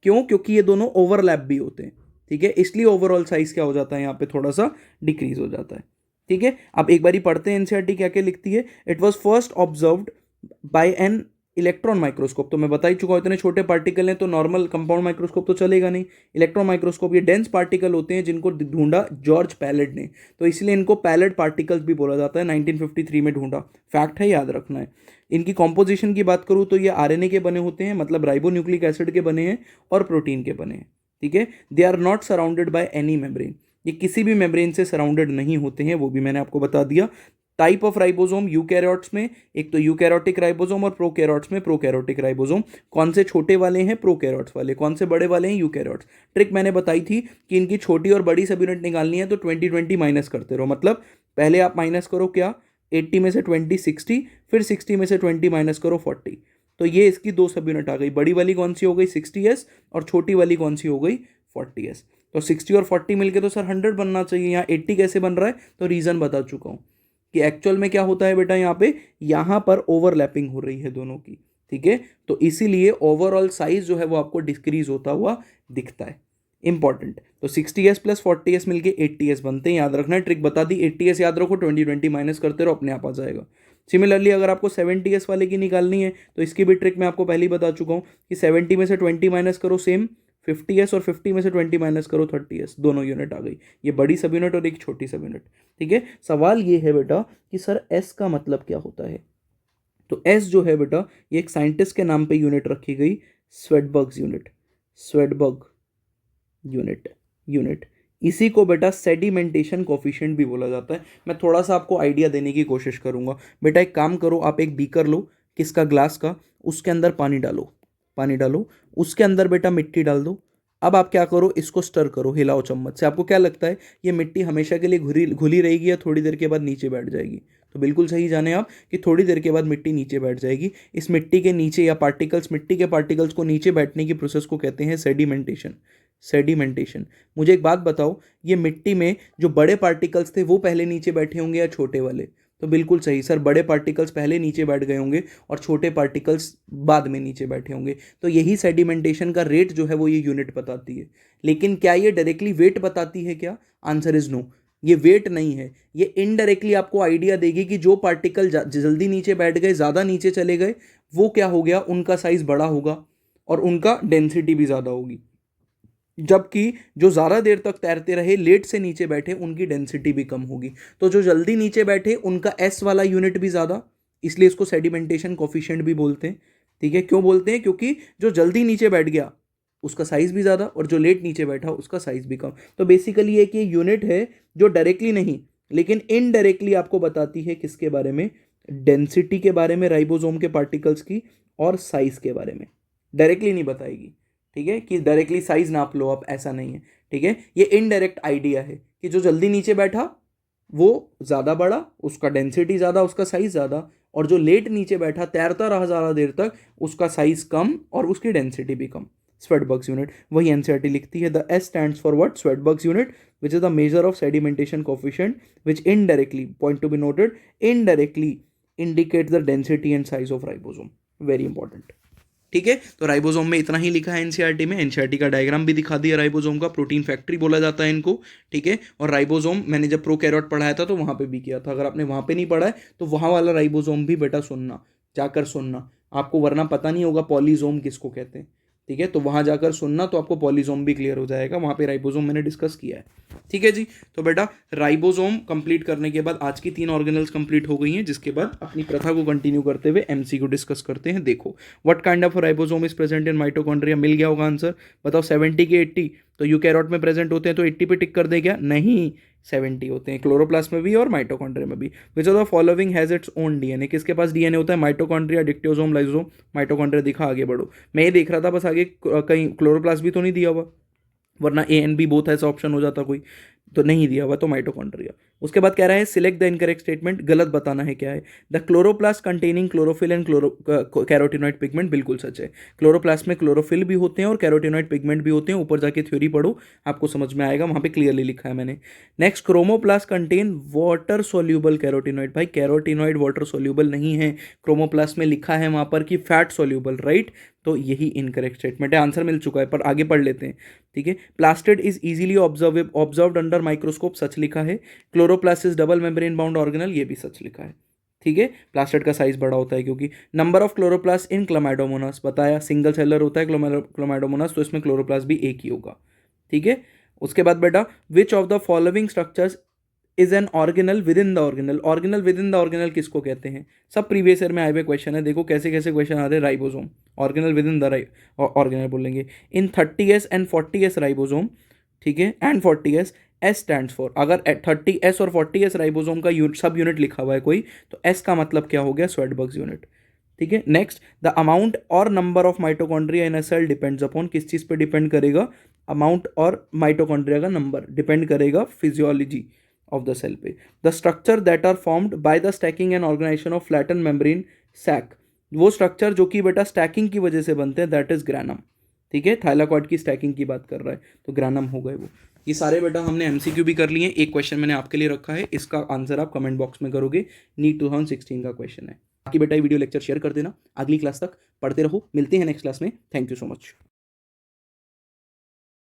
क्यों? क्योंकि ये दोनों ओवरलैप भी होते हैं, ठीक है। इसलिए ओवरऑल साइज क्या हो जाता है यहाँ पे, थोड़ा सा डिक्रीज हो जाता है, ठीक है। अब एक बारी पढ़ते हैं एनसीईआरटी क्या क्या लिखती है। It was first observed bye an electron microscope तो मैं बता ही चुका हूँ, इतने छोटे पार्टिकल हैं तो नॉर्मल कंपाउंड माइक्रोस्कोप तो चलेगा नहीं। इलेक्ट्रॉन माइक्रोस्कोप ये डेंस पार्टिकल होते हैं जिनको ढूंढा जॉर्ज पैलेट ने, तो इसलिए इनको पैलेट पार्टिकल्स भी बोला जाता है। 1953 में ढूंढा, फैक्ट है, याद रखना है। इनकी कॉम्पोजिशन की बात करूँ तो ये आरएनए के बने होते हैं, मतलब राइबोन्यूक्लिक एसिड के बने हैं और प्रोटीन के बने हैं। ठीक है, they are not surrounded by any membrane, ये किसी भी मेम्ब्रेन से सराउंडेड नहीं होते हैं, वो भी मैंने आपको बता दिया। टाइप ऑफ राइबोसोम यूकैरियोट्स में एक तो यूकैरियोटिक राइबोसोम और प्रोकैरियोट्स में प्रोकैरियोटिक राइबोसोम। कौन से छोटे वाले हैं? प्रोकैरियोट्स वाले। कौन से बड़े वाले हैं? यूकैरियोट्स। ट्रिक मैंने बताई थी कि इनकी छोटी और बड़ी सब यूनिट निकालनी है तो 20-20 माइनस करते रहो, मतलब पहले आप माइनस करो क्या, 80 में से 20 60, फिर 60 में से 20 माइनस करो 40, तो ये इसकी दो सब यूनिट आ गई। बड़ी वाली कौन सी हो गई? 60s, और छोटी वाली कौन सी हो गई? 40s। तो 60 और 40 मिलके तो सर 100 बनना चाहिए, यहाँ 80 कैसे बन रहा है? तो रीज़न बता चुका हूँ कि एक्चुअल में क्या होता है बेटा, यहाँ पर ओवरलैपिंग हो रही है दोनों की। ठीक है, तो इसीलिए ओवरऑल साइज जो है वो आपको डिक्रीज होता हुआ दिखता है। इंपॉर्टेंट, तो 60s प्लस 40s मिलके 80s बनते हैं, याद रखना है। ट्रिक बता दी, 80s याद रखो, 20-20 माइनस करते रहो, अपने आप आ जाएगा। सिमिलरली अगर आपको 70s वाले की निकालनी है तो इसकी भी ट्रिक मैं आपको पहले ही बता चुका हूँ कि 70 में से 20 माइनस करो सेम 50s, और 50 में से 20 माइनस करो 30s, दोनों यूनिट आ गई। ये बड़ी सब यूनिट और एक छोटी सब यूनिट। ठीक है, सवाल ये है बेटा कि सर एस का मतलब क्या होता है? तो एस जो है बेटा, ये एक साइंटिस्ट के नाम पे यूनिट रखी गई, स्वेडबर्ग्स यूनिट। स्वेडबर्ग यूनिट यूनिट इसी को बेटा सेडिमेंटेशन कोफिशिएंट भी बोला जाता है। मैं थोड़ा सा आपको आइडिया देने की कोशिश करूंगा। बेटा एक काम करो, आप एक बीकर लो, किसका? ग्लास का। उसके अंदर पानी डालो, पानी डालो, उसके अंदर बेटा मिट्टी डाल दो। अब आप क्या करो, इसको स्टर करो, हिलाओ चम्मच से। आपको क्या लगता है ये मिट्टी हमेशा के लिए घुली रहेगी या थोड़ी देर के बाद नीचे बैठ जाएगी? तो बिल्कुल सही जाने आप कि थोड़ी देर के बाद मिट्टी नीचे बैठ जाएगी। इस मिट्टी के नीचे या पार्टिकल्स, मिट्टी के पार्टिकल्स को नीचे बैठने की प्रोसेस को कहते हैं सेडिमेंटेशन। सेडिमेंटेशन। मुझे एक बात बताओ, ये मिट्टी में जो बड़े पार्टिकल्स थे वो पहले नीचे बैठे होंगे या छोटे वाले? तो बिल्कुल सही सर, बड़े पार्टिकल्स पहले नीचे बैठ गए होंगे और छोटे पार्टिकल्स बाद में नीचे बैठे होंगे। तो यही सेडिमेंटेशन का रेट जो है वो ये यूनिट बताती है। लेकिन क्या ये डायरेक्टली वेट बताती है क्या? आंसर इज नो, ये वेट नहीं है। ये इनडायरेक्टली आपको आइडिया देगी कि जो पार्टिकल जल्दी नीचे बैठ गए, ज़्यादा नीचे चले गए, वो क्या हो गया, उनका साइज बड़ा होगा और उनका डेंसिटी भी ज़्यादा होगी। जबकि जो ज़्यादा देर तक तैरते रहे, लेट से नीचे बैठे, उनकी डेंसिटी भी कम होगी। तो जो जल्दी नीचे बैठे उनका एस वाला यूनिट भी ज़्यादा, इसलिए इसको सेडिमेंटेशन कोफिशिएंट भी बोलते हैं। ठीक है, क्यों बोलते हैं? क्योंकि जो जल्दी नीचे बैठ गया उसका साइज भी ज़्यादा और जो लेट नीचे बैठा उसका साइज भी कम। तो बेसिकली एक ये यूनिट है जो डायरेक्टली नहीं लेकिन इनडायरेक्टली आपको बताती है किसके बारे में? डेंसिटी के बारे में, राइबोसोम के पार्टिकल्स की, और साइज के बारे में। डायरेक्टली नहीं बताएगी। ठीक है, कि डायरेक्टली साइज नाप लो आप, ऐसा नहीं है। ठीक है, ये इनडायरेक्ट आइडिया है कि जो जल्दी नीचे बैठा वो ज़्यादा बड़ा, उसका डेंसिटी ज़्यादा, उसका साइज ज़्यादा, और जो लेट नीचे बैठा तैरता रहा ज़्यादा देर तक, उसका साइज कम और उसकी डेंसिटी भी कम। स्वेडबर्ग्स यूनिट, वही एनसीईआरटी लिखती है। The S stands for what? Svedberg's unit, which is the measure of sedimentation coefficient which indirectly, point to be noted, indirectly indicate the density and size of ribosome. Very important. ठीक है, तो ribosome में इतना ही लिखा है NCERT में। NCERT का diagram भी दिखा दिया राइबोसोम का, प्रोटीन फैक्ट्री बोला जाता है इनको। ठीक है, और राइबोसोम मैंने जब प्रोकैरियोट पढ़ाया था तो वहाँ पे भी किया था। अगर आपने वहाँ पे नहीं पढ़ा है तो वहाँ वाला राइबोसोम भी बेटा सुनना, जाकर सुनना आपको, वरना पता नहीं होगा पॉलीसोम किसको कहते हैं। ठीक है, तो वहाँ जाकर सुनना तो आपको पॉलीसोम भी क्लियर हो जाएगा, वहाँ पे राइबोसोम मैंने डिस्कस किया है। ठीक है जी, तो बेटा राइबोसोम कंप्लीट करने के बाद आज की 3 ऑर्गेनल्स कंप्लीट हो गई हैं, जिसके बाद अपनी प्रथा को कंटिन्यू करते हुए एमसीक्यू डिस्कस करते हैं। देखो, what kind of ribosome is present in mitochondria? मिल गया होगा आंसर, बताओ। 70 के 80 तो यूकैरियोट में प्रेजेंट होते हैं, तो 80 पे टिक कर दे क्या? नहीं, 70 होते हैं क्लोरोप्लास्ट में भी और माइटोकॉन्ड्रिया में भी। Which of the following has its own DNA? किसके पास डीएनए होता है? Mitochondria, डिक्टोसोम, lysosome. माइटोकॉन्ड्रिया दिखा, आगे बढ़ो। मैं ये देख रहा था बस, आगे कहीं क्लोरोप्लास्ट भी तो नहीं दिया हुआ, वरना ए एंड बी बोथ ऐसा ऑप्शन हो जाता कोई, तो नहीं दिया हुआ, तो माइटोकॉन्ड्रिया। उसके बाद कह रहा है सिलेक्ट द इनकरेक्ट स्टेटमेंट, गलत बताना है क्या है। The chloroplast containing chlorophyll and carotenoid pigment, बिल्कुल सच है। क्लोरोप्लास्ट में क्लोरोफिल भी होते हैं और कैरोटिनॉइड पिगमेंट भी होते हैं, ऊपर जाके थ्योरी पढ़ो आपको समझ में आएगा, वहाँ पे क्लियरली लिखा है मैंने। Next, chromoplast contain water soluble carotenoid. भाई कैरोटिनॉइड वाटर सोल्यूबल नहीं है, क्रोमोप्लास्ट में लिखा है वहाँ पर कि फैट सोल्यूबल, राइट? तो यही इनकरेक्ट स्टेटमेंट है, आंसर मिल चुका है, पर आगे पढ़ लेते हैं। ठीक है, plastid is easily observed under microscope, सच लिखा है। Chloroplast is double membrane bound organelle, ये भी सच लिखा है। ठीक है, प्लास्टेड का साइज बड़ा होता है क्योंकि। नंबर ऑफ क्लोरोप्लास्ट इन क्लोमैडोमोनास बताया, सिंगल सेलर होता है क्लोमैडोमोनास, तो इसमें क्लोरोप्लास्ट भी एक ही होगा। ठीक है, उसके बाद बेटा which of the following structures is an organelle with in the organelle. Organelle with in the organelle किसको कहते हैं? सब प्रीवियस ईयर में आए हुए क्वेश्चन है, देखो कैसे कैसे क्वेश्चन आ रहे हैं। Ribosome, organelle with in the organelle बोलेंगे। इन 30S एंड 40S राइबोसोम, ठीक है, and 40S, S stand for, अगर 30S और 40S राइबोसोम का सब यूनिट लिखा हुआ है कोई, तो एस का मतलब क्या हो गया? Svedberg's unit. ठीक है, नेक्स्ट, द अमाउंट और number of mitochondria in a cell depends upon, किस चीज़ पे डिपेंड करेगा? अमाउंट और माइटोकॉन्ड्रिया का नंबर डिपेंड करेगा फिजियोलॉजी ऑफ द सेल पे। The structure that are formed by the stacking and organisation of flatten membrane sac, वो structure जो कि बेटा स्टैकिंग की वजह से बनते हैं, दैट इज ग्रैनम। ठीक है, थाइलाकॉइड की स्टैकिंग की बात कर रहा है, तो ग्रैनम हो गए वो। ये सारे बेटा हमने एमसीक्यू भी कर लिए। एक क्वेश्चन मैंने आपके लिए रखा है, इसका आंसर आप कमेंट बॉक्स में करोगे, नीट 2016 का क्वेश्चन है। बाकी बेटा ये वीडियो लेक्चर शेयर कर देना। अगली क्लास तक पढ़ते रहो, मिलते हैं नेक्स्ट क्लास में। Thank you so much.